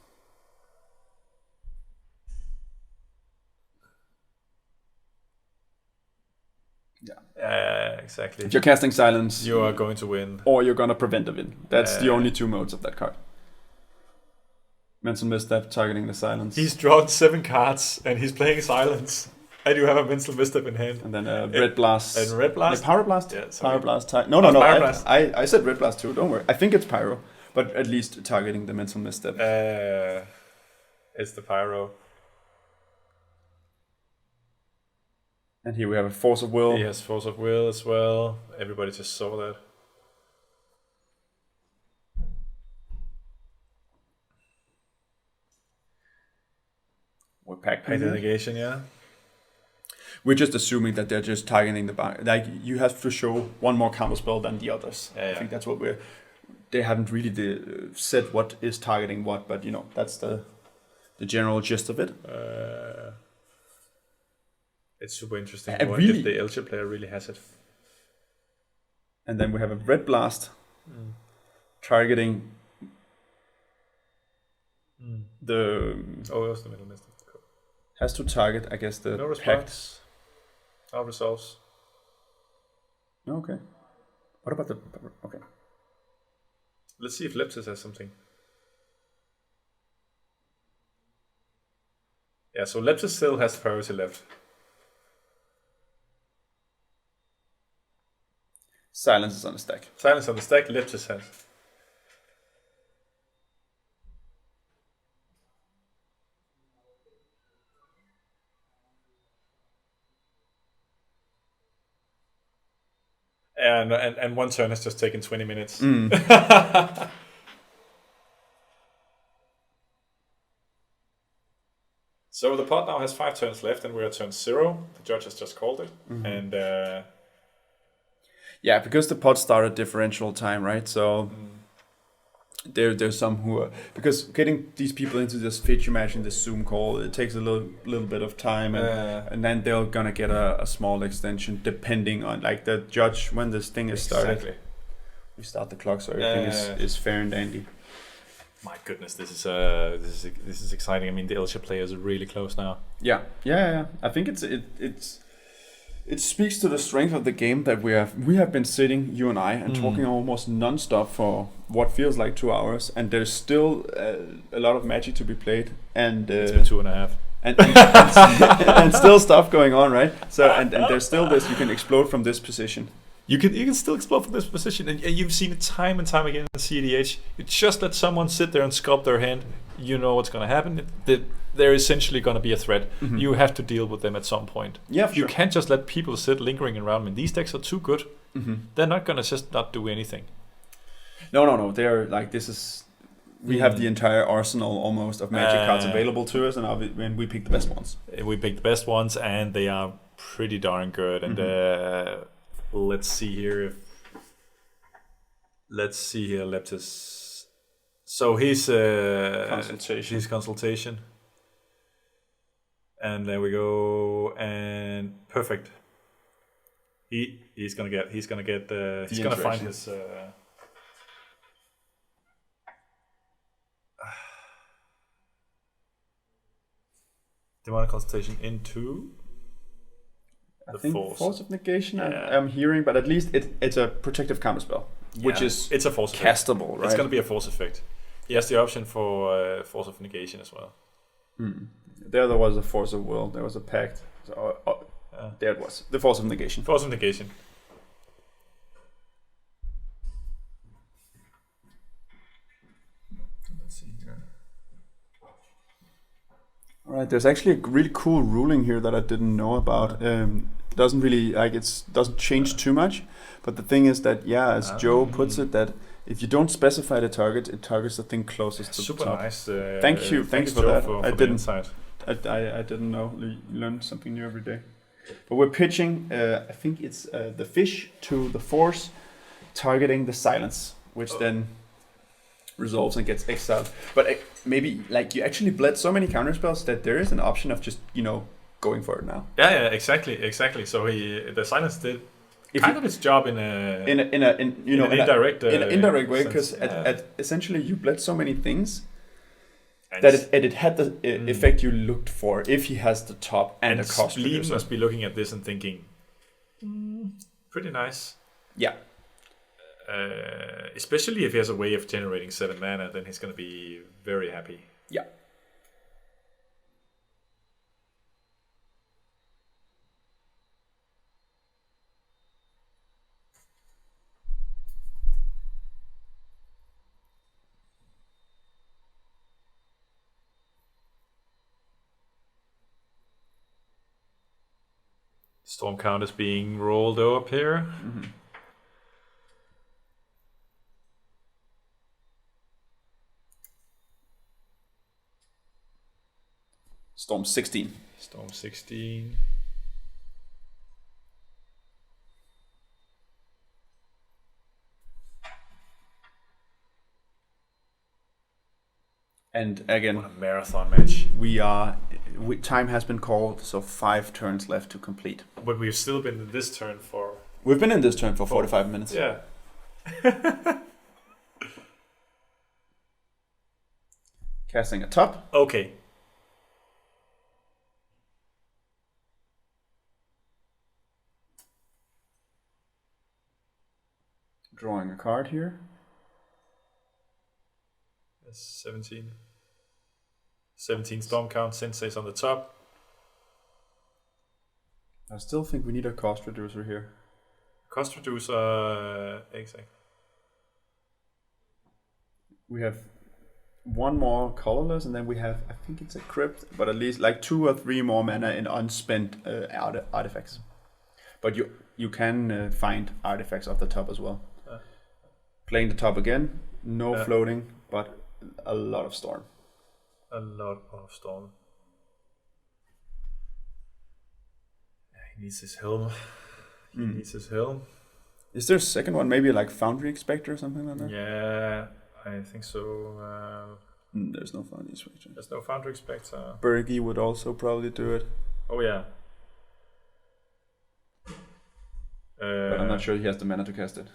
Yeah, exactly. If you're casting Silence, You are going to win. or you're gonna prevent a win. That's the only two modes of that card. Mental Misstep targeting the Silence. He's drawn 7 cards and he's playing Silence. And you have a Mental Misstep in hand. And then Red Blast. And Red Blast? Power Blast? Yeah, sorry. Power Blast. No. Power Blast. I said Red Blast too, don't worry. I think it's Pyro, but at least targeting the Mental Misstep. It's the Pyro. And here we have a Force of Will. He has Force of Will as well. Everybody just saw that. We're packed Pact Negation, yeah. We're just assuming that they're just targeting the bar. Like, you have to show one more counterspell than the others. Yeah. I think that's what they haven't really said what is targeting what, but that's the general gist of it. It's super interesting. I What really- if the Elcha player really has it? And then we have a Red Blast targeting the Oh, it was the Middle Mystic. Cool. has to target, I guess, the No pact. response. No resolves. Okay. What about the okay? Let's see if Leptis has something. Yeah, so Leptis still has priority left. Silence is on the stack. Silence on the stack, Leptis has. And one turn has just taken 20 minutes. So the pot now has 5 turns left, and we're at turn 0. The judge has just called it, and Yeah, because the pot started differential time, right? So there's some who are, because getting these people into this feature match in this Zoom call, it takes a little bit of time, and then they're gonna get a small extension depending on like the judge when this thing is started. exactly. We start the clock, so everything is fair and dandy. My goodness, this is exciting. I mean, the Elcha players are really close now. Yeah. I think it speaks to the strength of the game that we have been sitting, you and I, and talking almost non-stop for what feels like 2 hours, and there's still a lot of Magic to be played, and It's been 2.5. and still stuff going on, right? So and there's still this, you can explode from this position. You can still explode from this position, and you've seen it time and time again in CEDH. You just let someone sit there and sculpt their hand. You know what's going to happen. They're essentially going to be a threat. Mm-hmm. You have to deal with them at some point. Yeah, for you sure. can't just let people sit lingering around. I mean, these decks are too good. Mm-hmm. They're not going to just not do anything. No. They're like, this is. We have the entire arsenal almost of Magic cards available to us, and we pick the best ones. We pick the best ones, and they are pretty darn good. And let's see here, Leptis. So his consultation, and there we go, and perfect. He's gonna find his. Demonic consultation into. I think Force of Negation. Yeah. I'm hearing, but at least it's a protective counterspell, which is it's a force castable, effect. right? It's going to be a force effect. He has the option for Force of Negation as well. There was a Force of Will. There was a Pact. So, there it was. The Force of Negation. Force of Negation. Let's see here. All right. There's actually a really cool ruling here that I didn't know about. Doesn't really doesn't change too much, but the thing is that as Joe puts it, that if you don't specify the target, it targets the thing closest to Super the top. nice. Thank you for Joe, that. For I the didn't. insight. I didn't know. You learn something new every day. But we're pitching. I think it's the fish to the force, targeting the silence, which then resolves and gets exiled. But maybe like you actually bled so many counterspells that there is an option of just going for it now. Yeah, exactly. So the silence did kind of its job in an indirect way, because at essentially you bled so many things that it had the effect you looked for if he has the top and a cost Spleen reducer. must be looking at this and thinking, pretty nice. Yeah. Especially if he has a way of generating 7 mana, then he's going to be very happy. Yeah. Storm count is being rolled up here. Mm-hmm. Storm 16. Storm 16. And again, What a marathon match. time has been called, so 5 turns left to complete. But we've still been in this turn for... We've been in this turn for 45 minutes. Yeah. Casting a top. Okay. Drawing a card here. 17. 17 storm count, Sensei's on the top. I still think we need a cost reducer here. Cost reducer, exactly. We have one more colorless, and then we have, I think it's a crypt, but at least like 2 or 3 more mana in unspent artifacts. But you can find artifacts off the top as well. Playing the top again, no floating, but a lot of storm. A lot of storm. He needs his helm. Needs his helm. Is there a second one? Maybe like Foundry Expector or something like that? Yeah, I think so. There's no Foundry Expector. There's no Foundry Expector. Bergie would also probably do it. Oh yeah. But I'm not sure he has the mana to cast it.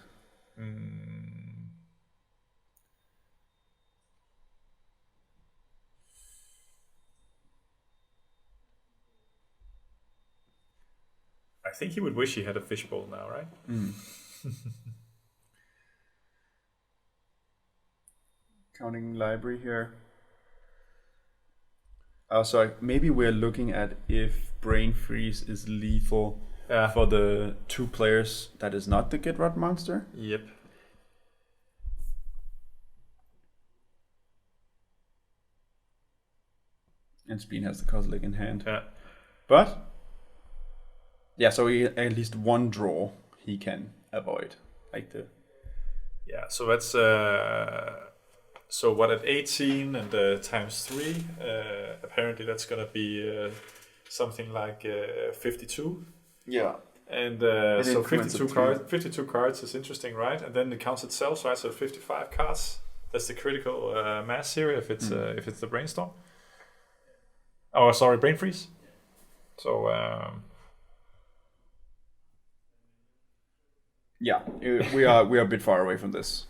I think he would wish he had a fishbowl now, right? Counting library here. Oh, sorry. Maybe we're looking at if Brain Freeze is lethal for the 2 players that is not the Get Rot monster. Yep. And Spleen has the Kozilek in hand. Yeah. But, yeah, so he, at least one draw he can avoid. Yeah, so that's... so what, at 18 and times 3, apparently that's going to be something like 52. Yeah. And so 52 cards is interesting, right? And then it counts itself, right? So 55 cards. That's the critical mass here if it's the Brainstorm. Oh, sorry, Brain Freeze. So yeah, we are a bit far away from this.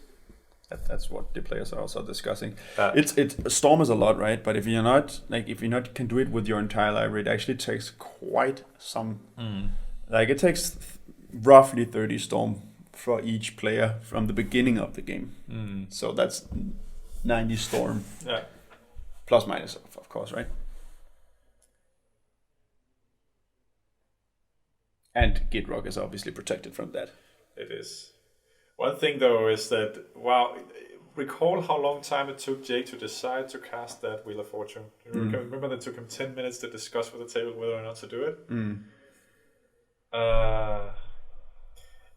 That's what the players are also discussing. It's Storm is a lot, right? But if you're not can do it with your entire library, it actually takes quite some. Like it takes roughly 30 Storm for each player from the beginning of the game. So that's 90 Storm. Yeah. Plus minus, of course, right? And Gitrog is obviously protected from that. It is. One thing though is that recall how long time it took Jake to decide to cast that Wheel of Fortune. Remember that it took him 10 minutes to discuss with the table whether or not to do it.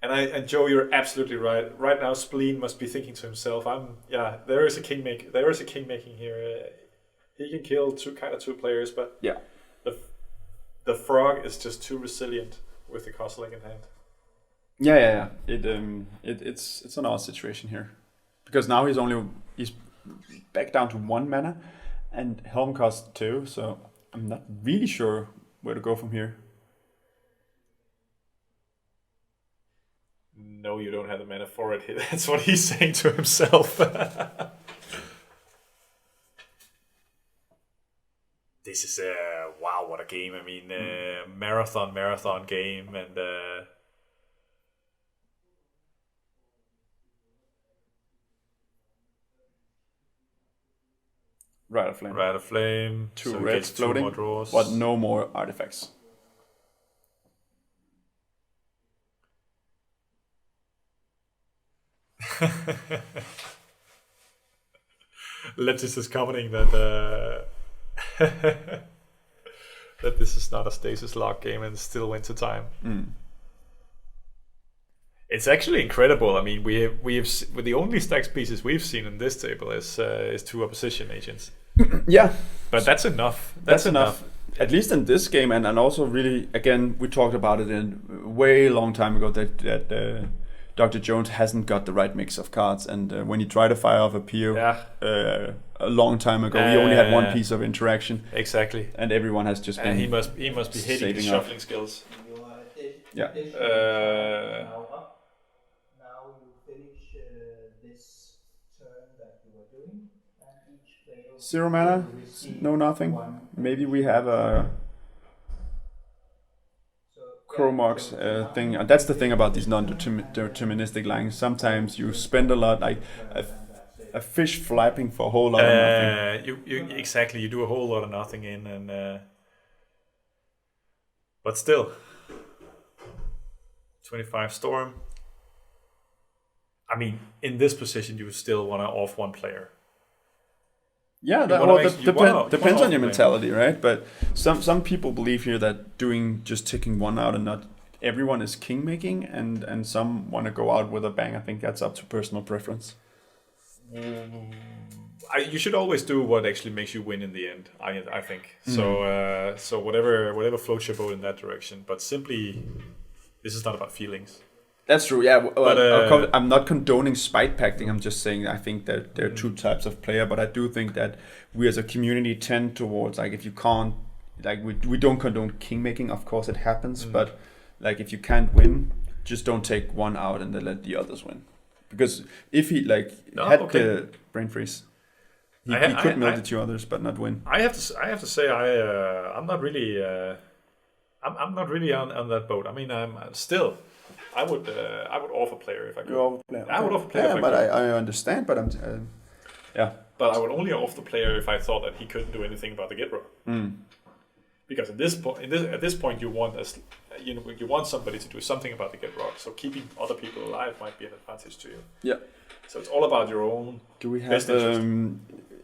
And Joe, you're absolutely right. Right now, Spleen must be thinking to himself, there is a king making here. He can kill two players, but the frog is just too resilient with the Kozilek in hand. Yeah. It's an odd situation here, because now he's back down to 1 mana, and Helm costs 2. So I'm not really sure where to go from here. No, you don't have the mana for it. That's what he's saying to himself. This is wow, what a game! I mean, marathon game, and. Rite of Flame. 2 so reds floating, 2 more draws. but no more artifacts. Let's is commenting that that this is not a stasis lock game and it's still winter time. It's actually incredible. I mean, we have with the only stacks pieces we've seen in this table is 2 opposition agents. Yeah, but that's enough. That's enough. At least in this game, and also really, again, we talked about it in way long time ago that Dr. Jones hasn't got the right mix of cards, and when he tried to fire off a PO a long time ago, he only had 1 piece of interaction. Exactly. And everyone has just been. He must be hating his shuffling skills. Yeah. Now you finish this turn that you are doing, and each player 0 mana, no nothing. Maybe we have a Chromox thing. And that's the thing about these non-deterministic lines. Sometimes you spend a lot, like a fish flapping for a whole lot of nothing. You do a whole lot of nothing in, and but still, 25 Storm. I mean, in this position, you still want to off 1 player. Yeah, depends on your mentality, right? But some people believe here that just taking 1 out and not everyone is king making, and some want to go out with a bang. I think that's up to personal preference. You should always do what actually makes you win in the end. I think so. So whatever floats your boat in that direction. But simply, this is not about feelings. That's true, yeah. I'm not condoning spite pacting. I'm just saying I think that there are 2 types of player, but I do think that we as a community tend towards, like, if you can't, like, we don't condone king making. Of course it happens, but like, if you can't win, just don't take 1 out and then let the others win. Because if he the brain freeze, he could mill the 2 others, but not win. I have to say I'm not really I'm not really on that boat. I mean, I'm still. I would offer player if I could. You offer player. I would offer player. Yeah, if but I could. I understand. But I'm. Yeah. But I would only offer the player if I thought that he couldn't do anything about the get rock. Because at this point, you want somebody to do something about the get rock. So keeping other people alive might be an advantage to you. Yeah. So it's all about your own. Do we have? Best interest.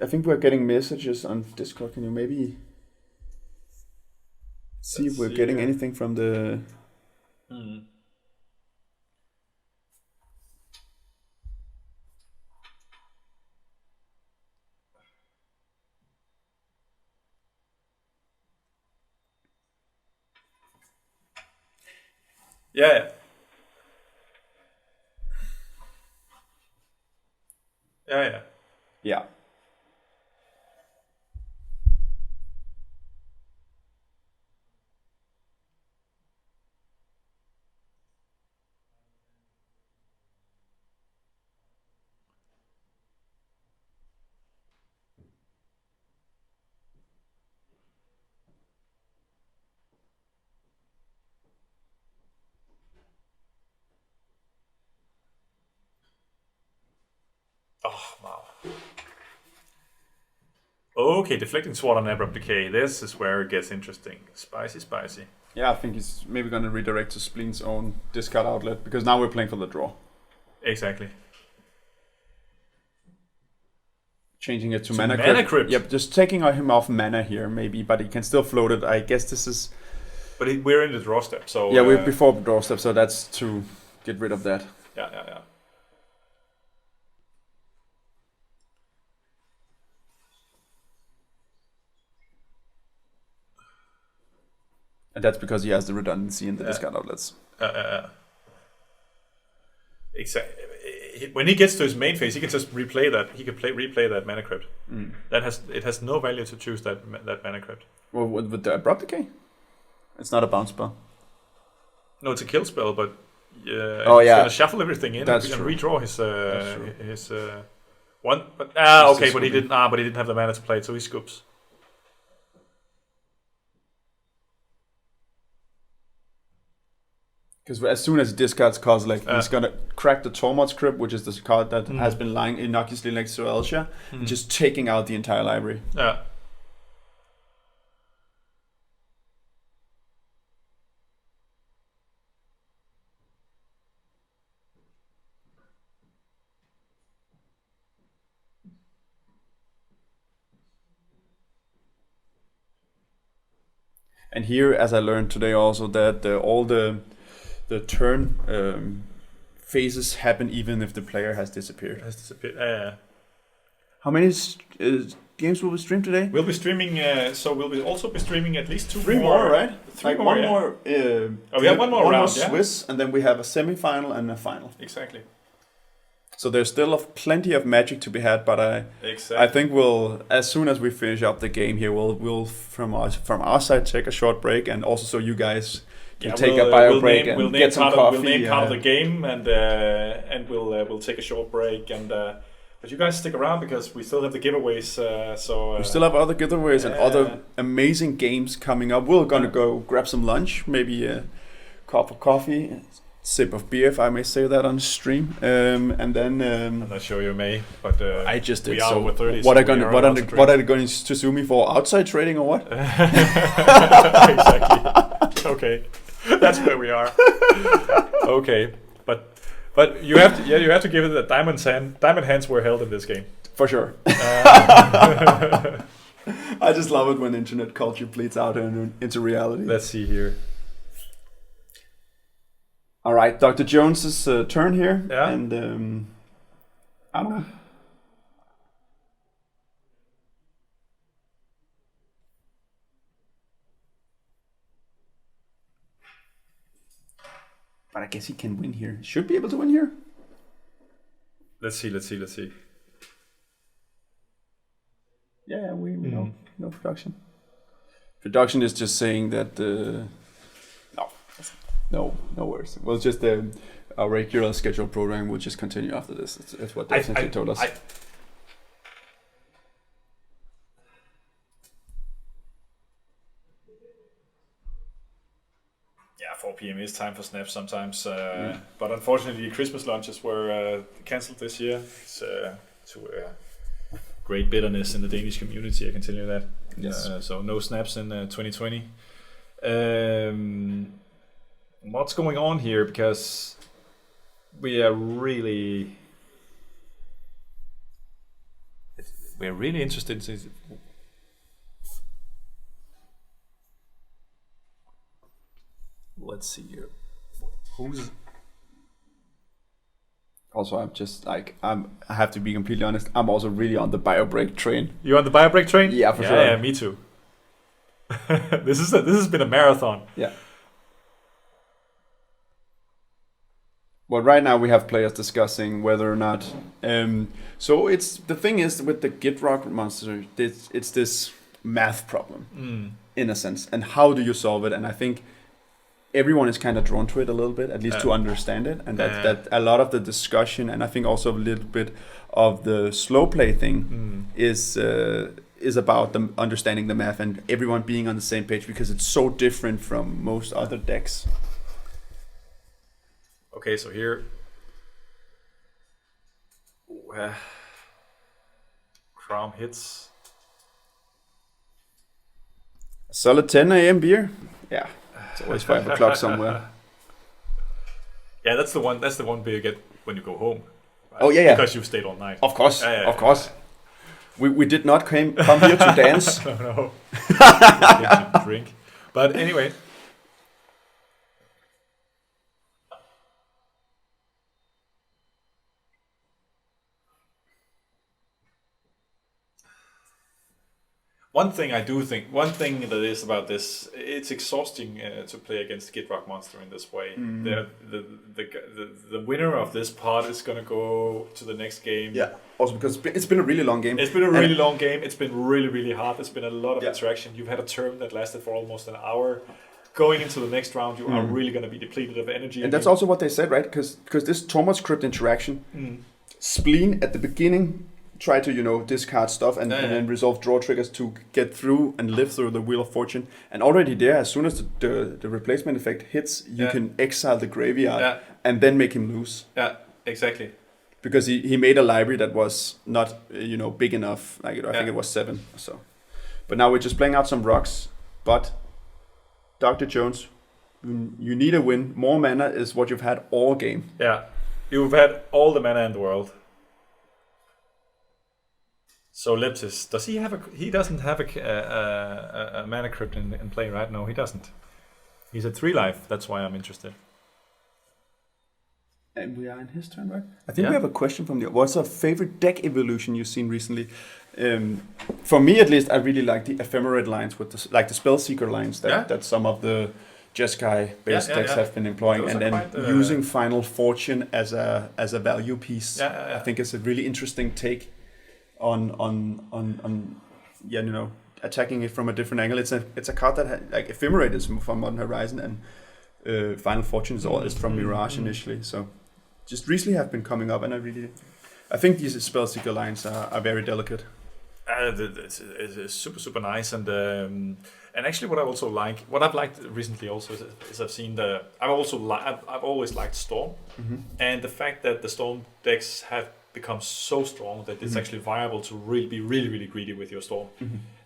I think we're getting messages on Discord. Can you maybe see if we're getting anything from the? Yeah. Yeah. Oh, wow. Okay, deflecting sword on abrupt decay. This is where it gets interesting. Spicy. Yeah, I think he's maybe going to redirect to Spleen's own discard outlet because now we're playing for the draw. Exactly. Changing it to mana crypt. Yep, just taking him off mana here maybe, but he can still float it. I guess this is. But we're in the draw step, so. Yeah, we're before the draw step, so that's to get rid of that. Yeah. And that's because he has the redundancy in the discard outlets. Exactly. When he gets to his main phase, he can just replay that. He can replay that mana crypt. It has no value to choose that mana crypt. Well, with the abrupt decay, it's not a bounce spell. No, it's a kill spell, but he's gonna shuffle everything in and redraw his one. But okay, but he didn't. But he didn't have the mana to play it, so he scoops. Because as soon as he discards Kozilek, he's gonna crack the Tormod's Crypt, which is this card that has been lying innocuously next to Elsia, and just taking out the entire library. Yeah. And here, as I learned today also, that all the turn phases happen even if the player has disappeared. How many games will we stream today? We'll be streaming, so we'll also be streaming at least three more, right? Three more, one more. We have one more round, Swiss, and then we have a semi-final and a final. Exactly. So there's still plenty of magic to be had, but I think we'll, as soon as we finish up the game here, we'll from our side take a short break, and also so you guys can take a bio break and get some coffee. We'll name part of the game, and we'll take a short break, and but you guys stick around because we still have the giveaways. We still have other giveaways and other amazing games coming up. We're gonna go grab some lunch, maybe a cup of coffee. Sip of beer, if I may say that on stream, and then I'm not sure you may, but I just did. We are over 30. What are they going to sue me for? Outside trading or what? Exactly. Okay, that's where we are. Okay, but you have to give it that diamond hands were held in this game for sure. I just love it when internet culture bleeds out into reality. Let's see here. All right, Dr. Jones's turn here, yeah. And I don't know. But I guess he can win here. Should be able to win here. Let's see. Yeah, we know. No production. Production is just saying that. No worries. Well, just our regular scheduled program will just continue after this. That's what they essentially told us. p.m. is time for snaps sometimes. But unfortunately, Christmas lunches were cancelled this year. It's to great bitterness in the Danish community, I can tell you that. Yes. So no snaps in 2020. What's going on here? Because we're really interested in. Let's see here. Who's Also, I'm just like I have to be completely honest. I'm also really on the bio break train. you on the bio break train? Yeah, for sure. Yeah, me too. This has been a marathon. Yeah. Well, right now we have players discussing whether or not. So it's the thing is with the GitRock monster, it's this math problem in a sense, and how do you solve it? And I think everyone is kind of drawn to it a little bit, at least to understand it, and that a lot of the discussion, and I think also a little bit of the slow play thing is about them understanding the math and everyone being on the same page because it's so different from most other decks. Okay, so here. Crom hits. A solid 10 a.m. beer. Yeah, it's always 5 o'clock somewhere. Yeah, that's the one. That's the one beer you get when you go home. Right? Oh yeah. Because you stayed all night. Of course, of course. We did not come here to dance. No. To drink. But anyway. One thing that is about this, it's exhausting to play against GitRock Monster in this way. The winner of this part is going to go to the next game. Yeah, also because it's been a really long game. It's been a really long game. It's been really, really hard. It's been a lot of interaction. You've had a term that lasted for almost an hour. Going into the next round, you are really going to be depleted of energy. And that's also what they said, right? Because this Tormod script interaction, Spleen at the beginning, try to discard stuff and then resolve draw triggers to get through and live through the Wheel of Fortune. And already there, as soon as the replacement effect hits, you can exile the graveyard and then make him lose. Yeah, exactly. Because he made a library that was not big enough. Like I think it was 7 or so. But now we're just playing out some rocks. But Dr. Jones, you need a win. More mana is what you've had all game. Yeah, you've had all the mana in the world. So Leptis, does he have he doesn't have a mana crypt in play, right? No, he doesn't. He's at 3 life. That's why I'm interested. And we are in his turn, right? I think we have a question from the. What's your favorite deck evolution you've seen recently? For me, at least, I really like the ephemerate lines with the Spellseeker lines that some of the Jeskai-based decks have been employing, those and then quite, using Final Fortune as a value piece. I think it's a really interesting take on attacking it from a different angle. It's a card that like Ephemerate is from Modern Horizon, and Final Fortune is from Mirage initially. So just recently have been coming up, and I think these Spellseeker lines are very delicate. It's super nice, and actually what I've liked recently also is I've seen I've always liked Storm, and the fact that the Storm decks have become so strong that it's actually viable to be really greedy with your Storm.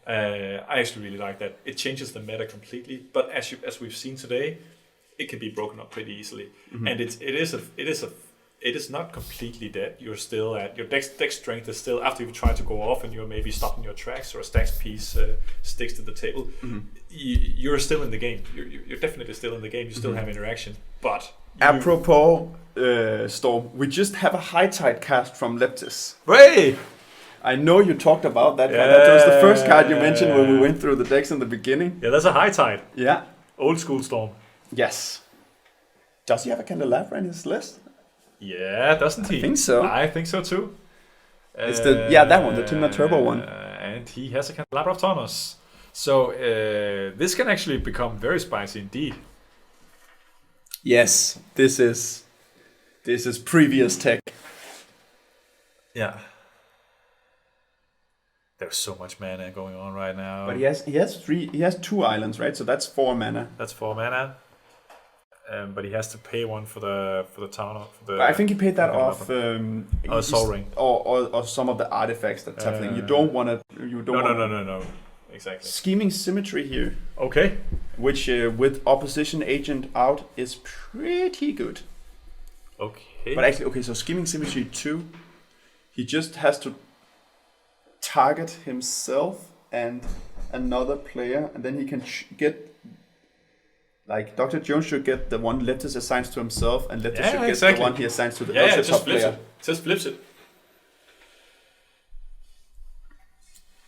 I actually really like that. It changes the meta completely, but as we've seen today, it can be broken up pretty easily, and it is not completely dead. You're still at your deck strength is still, after you've tried to go off and you're maybe stopping your tracks or a stacks piece sticks to the table. You're still in the game. You're definitely still in the game. You still have interaction, but. Apropos Storm, we just have a High Tide cast from Leptis. Hey! I know you talked about that card. That was the first card you mentioned when we went through the decks in the beginning. Yeah, that's a High Tide. Yeah. Old school Storm. Yes. Does he have a Candelabra in his list? Yeah, doesn't he? I think so. I think so too. It's that one, the Timna Turbo one. And he has a Candelabra of Taunos. So this can actually become very spicy indeed. Yes, this is previous tech. Yeah. There's so much mana going on right now. But he has 2 islands, right? So that's 4 mana. That's 4 mana. But he has to pay one for the town. I think he paid that off. Soul Ring. Or some of the artifacts that Tefling. You don't want to. No. Exactly. Scheming Symmetry here. Okay. Which with Opposition Agent out is pretty good. Okay. But actually, okay, so Scheming Symmetry 2, he just has to target himself and another player, and then he can get. Like, Dr. Jones should get the one Leptis assigns to himself, and Leptis should get the one he assigns to the ultra top player. Just flips it.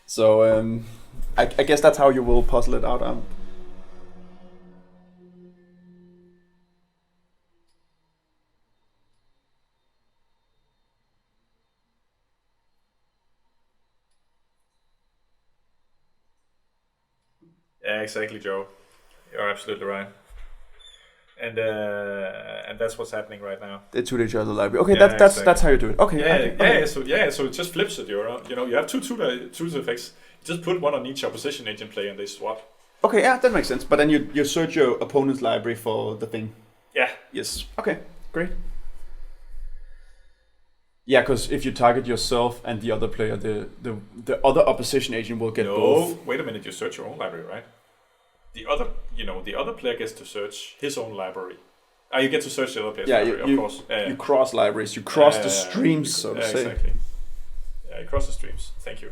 So, I guess that's how you will puzzle it out. Yeah, exactly, Joe. You're absolutely right. And that's what's happening right now. The 2D the library. Okay, that's how you do it. Okay. So it just flips it. You have two effects. Just put one on each opposition agent player and they swap. Okay, yeah, that makes sense. But then you search your opponent's library for the thing. Yeah. Yes. Okay, great. Yeah, because if you target yourself and the other player, the other opposition agent will get both. No, wait a minute. You search your own library, right? The other player gets to search his own library. You get to search the other player's library, of course. You cross libraries. You cross the streams, so to say. Exactly. Yeah, you cross the streams. Thank you.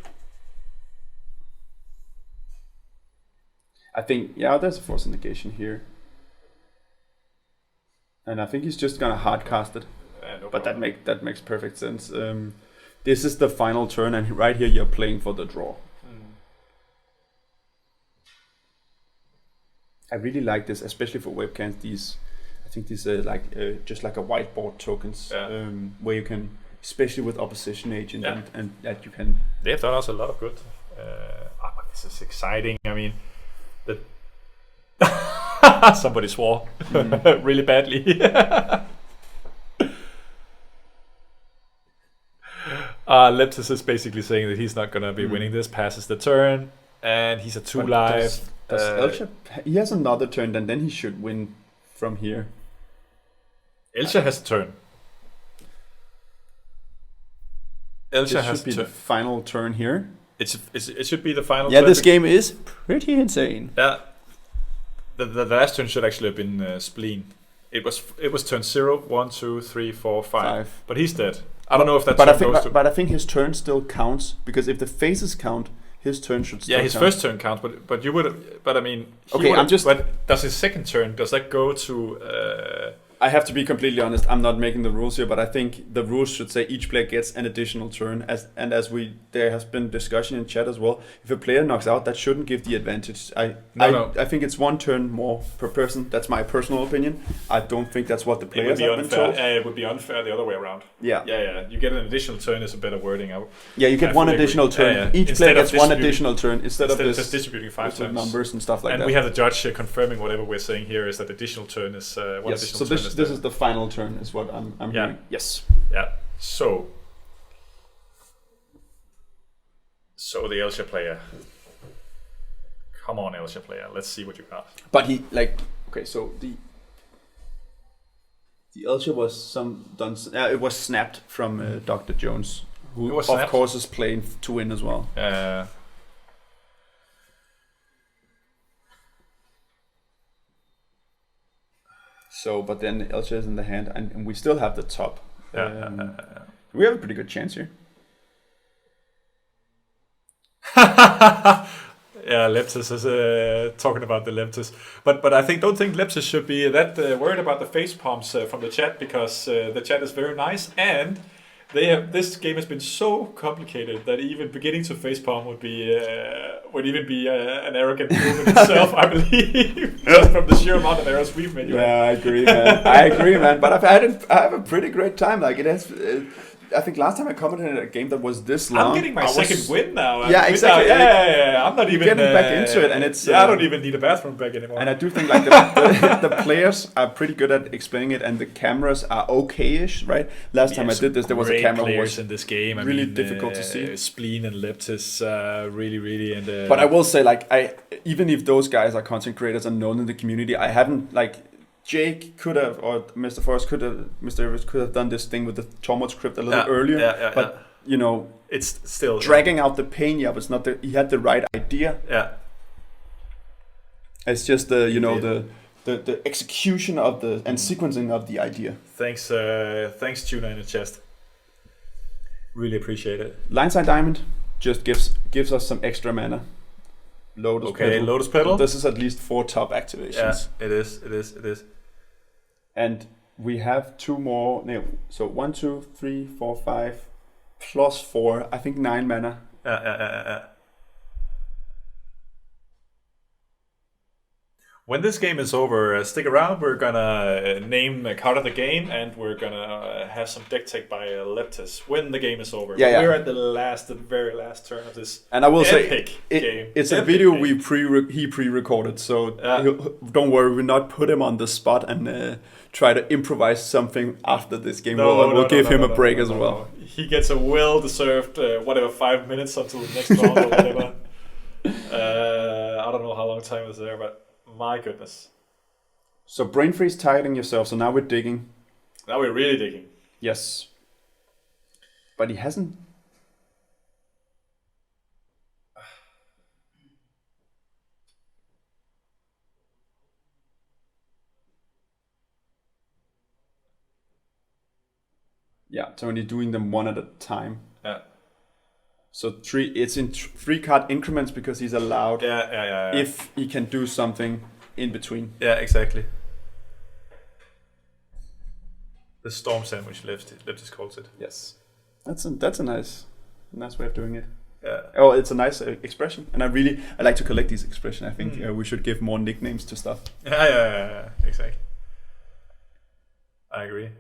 I think, there's a force negation here. And I think he's just gonna hardcast it. But that makes perfect sense. This is the final turn, and right here you're playing for the draw. I really like this, especially for webcams. I think these are just like a whiteboard tokens, where you can, especially with opposition agent, and that you can. They have done us a lot of good. This is exciting. I mean, somebody swore really badly. Leptis is basically saying that he's not gonna be winning this. Passes the turn, and he's at 2 life. Does Elcha, he has another turn, and then he should win from here. Elcha has a turn. Elcha has the final turn here. It should be the final turn. Yeah, this game is pretty insane. Yeah. The last turn should actually have been Spleen. It was turn 0, 1, 2, 3, 4, 5. But he's dead. I don't know if that turn goes to... But I think his turn still counts, because if the phases count, his turn should still count. Yeah, his first turn counts, but you would... But I mean... But does his second turn, does that go to... I have to be completely honest, I'm not making the rules here, but I think the rules should say each player gets an additional turn. As there has been discussion in chat as well, if a player knocks out, that shouldn't give the advantage. I think it's 1 turn more per person. That's my personal opinion. I don't think that's what the players have been told. It would be unfair the other way around. Yeah. You get an additional turn is a better wording. You get 1 additional turn. Each player gets 1 additional turn instead of just distributing 5 turns. Numbers and stuff like that. And we have the judge here confirming whatever we're saying here is that additional turn is one additional turn. This is the final turn, is what I'm hearing. Yes. Yeah. So the Elcha player. Come on, Elcha player. Let's see what you got. But he so the Elcha was it was snapped from Dr. Jones, who of course is playing to win as well. So, but then Elcha is in the hand, and we still have the top. We have a pretty good chance here. Yeah, Leptis is talking about the Leptis, but don't think Leptis should be that worried about the face palms from the chat, because the chat is very nice, and this game has been so complicated that even beginning to facepalm would even be an arrogant move in itself, I believe, just from the sheer amount of errors we've made. I agree, man. But I have a pretty great time. Like, it has. I think last time I commented on a game that was this long. I'm getting my second win now. Exactly. Yeah. I'm not even getting back into it, and it's. I don't even need a bathroom break anymore. And I do think like the players are pretty good at explaining it, and the cameras are okay-ish, right? Last time I did this, there was a camera players in this game. Really difficult to see. Spleen and Leptis, really, and. But I will say, like, even if those guys are content creators and known in the community, I haven't like. Jake could have, or Mr. Forrest could have, Mr. Evers could have done this thing with the Tormod script a little earlier. But you know, it's still dragging out the pain. Yeah, but it's not. He had the right idea. Yeah. It's just the execution of the and sequencing of the idea. Thanks, Tuna in the chest. Really appreciate it. Lineside Diamond just gives us some extra mana. Lotus Petal. Lotus Petal. This is at least 4 top activations. Yeah, it is. And we have 2 more. No, so 1, 2, 3, 4, 5, plus 4. I think 9 mana. Yeah. When this game is over, stick around. We're gonna name a card of the game, and we're gonna have some deck tech by Leptis when the game is over. Yeah. We're at the very last turn of this. And I will say, game. It's a video game. he pre-recorded, so don't worry, we'll not put him on the spot and try to improvise something after this game. We'll give him a break as well. He gets a well-deserved 5 minutes until the next round or whatever. I don't know how long time is there, but. My goodness. So brain freeze targeting yourself. So now we're digging. Now we're really digging. Yes. But he hasn't. Yeah, so when you're doing them one at a time. Yeah. So it's in 3 card increments because he's allowed. Yeah. If he can do something in between. Yeah, exactly. The storm sandwich Leptis calls it. Yes, that's a nice way of doing it. Yeah. Oh, it's a nice expression, and I like to collect these expressions. I think we should give more nicknames to stuff. Yeah, exactly. I agree.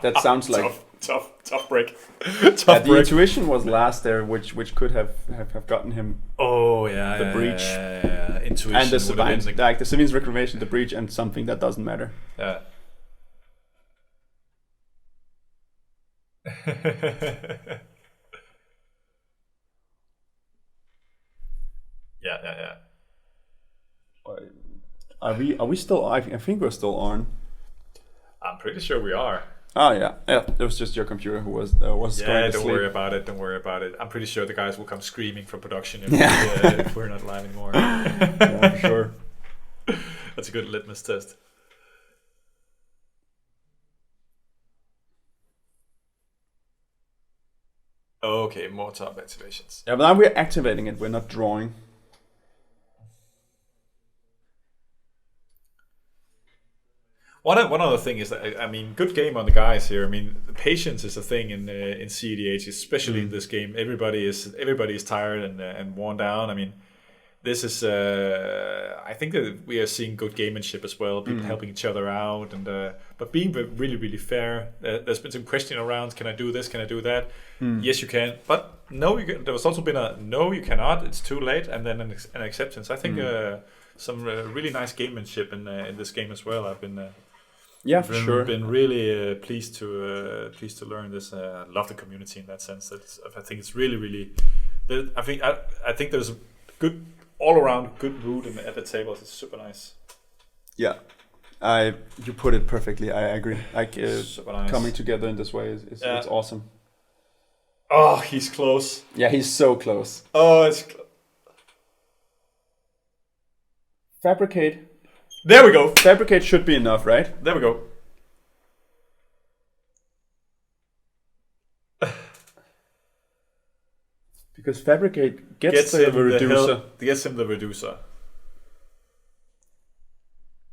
That sounds like tough break. The intuition was last there, which could have gotten him. Oh yeah, the breach. Yeah. Intuition and the Savine's like the Savine's Reclamation, the breach, and something that doesn't matter. Yeah. Yeah. Are we still? I think we're still on. I'm pretty sure we are. Oh yeah. It was just your computer who was going to sleep. Don't worry about it. I'm pretty sure the guys will come screaming from production if we're not live anymore. Yeah, for sure. That's a good litmus test. Okay, more top activations. Yeah, but now we're activating it. We're not drawing. One other thing is that I mean, good game on the guys here. I mean, patience is a thing in CEDH, especially in this game. Everybody is tired and worn down. I mean, this is I think that we are seeing good gamemanship as well. People helping each other out and but being really really fair. There's been some question around: can I do this? Can I do that? Yes, you can. But no, you can. There was also been a no, you cannot. It's too late, and then an acceptance. I think some really nice gamemanship in this game as well. I've been. For sure. Been really pleased to learn this. Love the community in that sense. I think it's really, really. I think there's a good all around good mood at the tables. It's super nice. Yeah, you put it perfectly. I agree. Like super nice. Coming together in this way is it's awesome. Oh, he's close. Yeah, he's so close. Oh, it's. Fabricate. There we go. Fabricate should be enough, right? There we go. Because Fabricate gets the reducer. Gets him the reducer.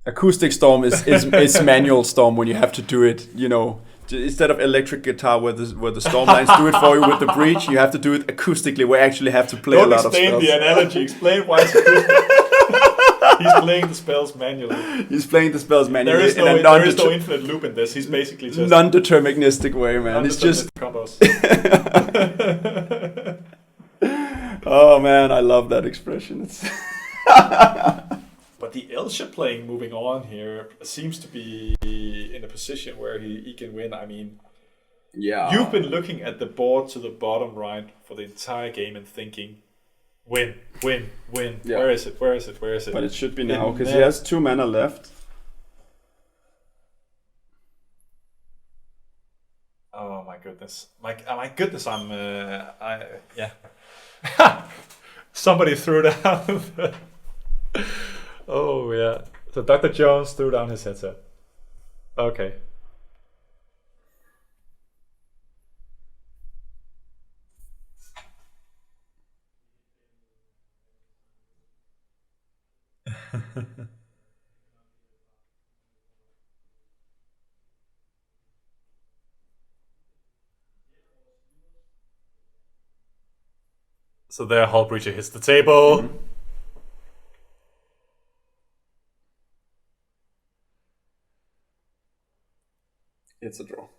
Acoustic Storm is manual Storm when you have to do it, you know. Instead of electric guitar where the storm lines do it for you with the breach, you have to do it acoustically where you actually have to play a lot of spells. Don't explain the analogy. Explain why it's acoustic. He's playing the spells manually. There is no infinite loop in this. He's basically just non-deterministic way, man. It's just combos. Oh man, I love that expression. It's But the Elsha playing moving on here seems to be in a position where he can win. I mean, yeah. You've been looking at the board to the bottom right for the entire game and thinking, Win. Yeah. Where is it? But it should be now, In because he there. has 2 mana left. Oh my goodness! Yeah. Somebody threw down. Oh yeah. So Dr. Jones threw down his headset. Okay. So there, Hull Breacher hits the table. Mm-hmm. It's a draw.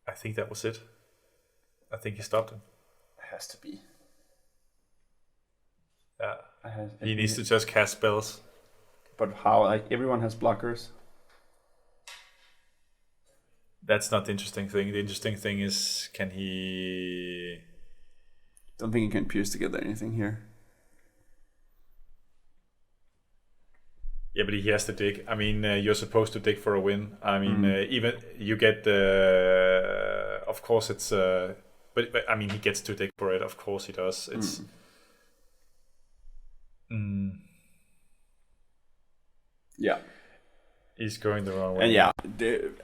I think that was it. I think he stopped him. It has to be. Yeah. He needs to just cast spells. But how? Like, everyone has blockers. That's not the interesting thing. The interesting thing is, can he... Don't think he can piece together anything here. Yeah, but he has to dig. I mean, you're supposed to dig for a win. I mean, even you get... of course, it's... but I mean, he gets to dig for it. Of course he does. It's... Yeah. He's going the wrong way. And yeah, the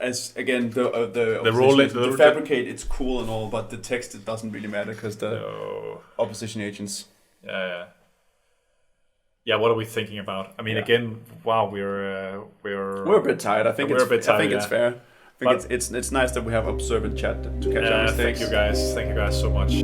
role the fabricate, it's cool and all, but the text, it doesn't really matter because the opposition agents. Yeah. What are we thinking about? I mean, again, wow, we're a bit tired. I think it's fair. I think it's nice that we have observant chat to catch our mistakes. Thank you guys so much.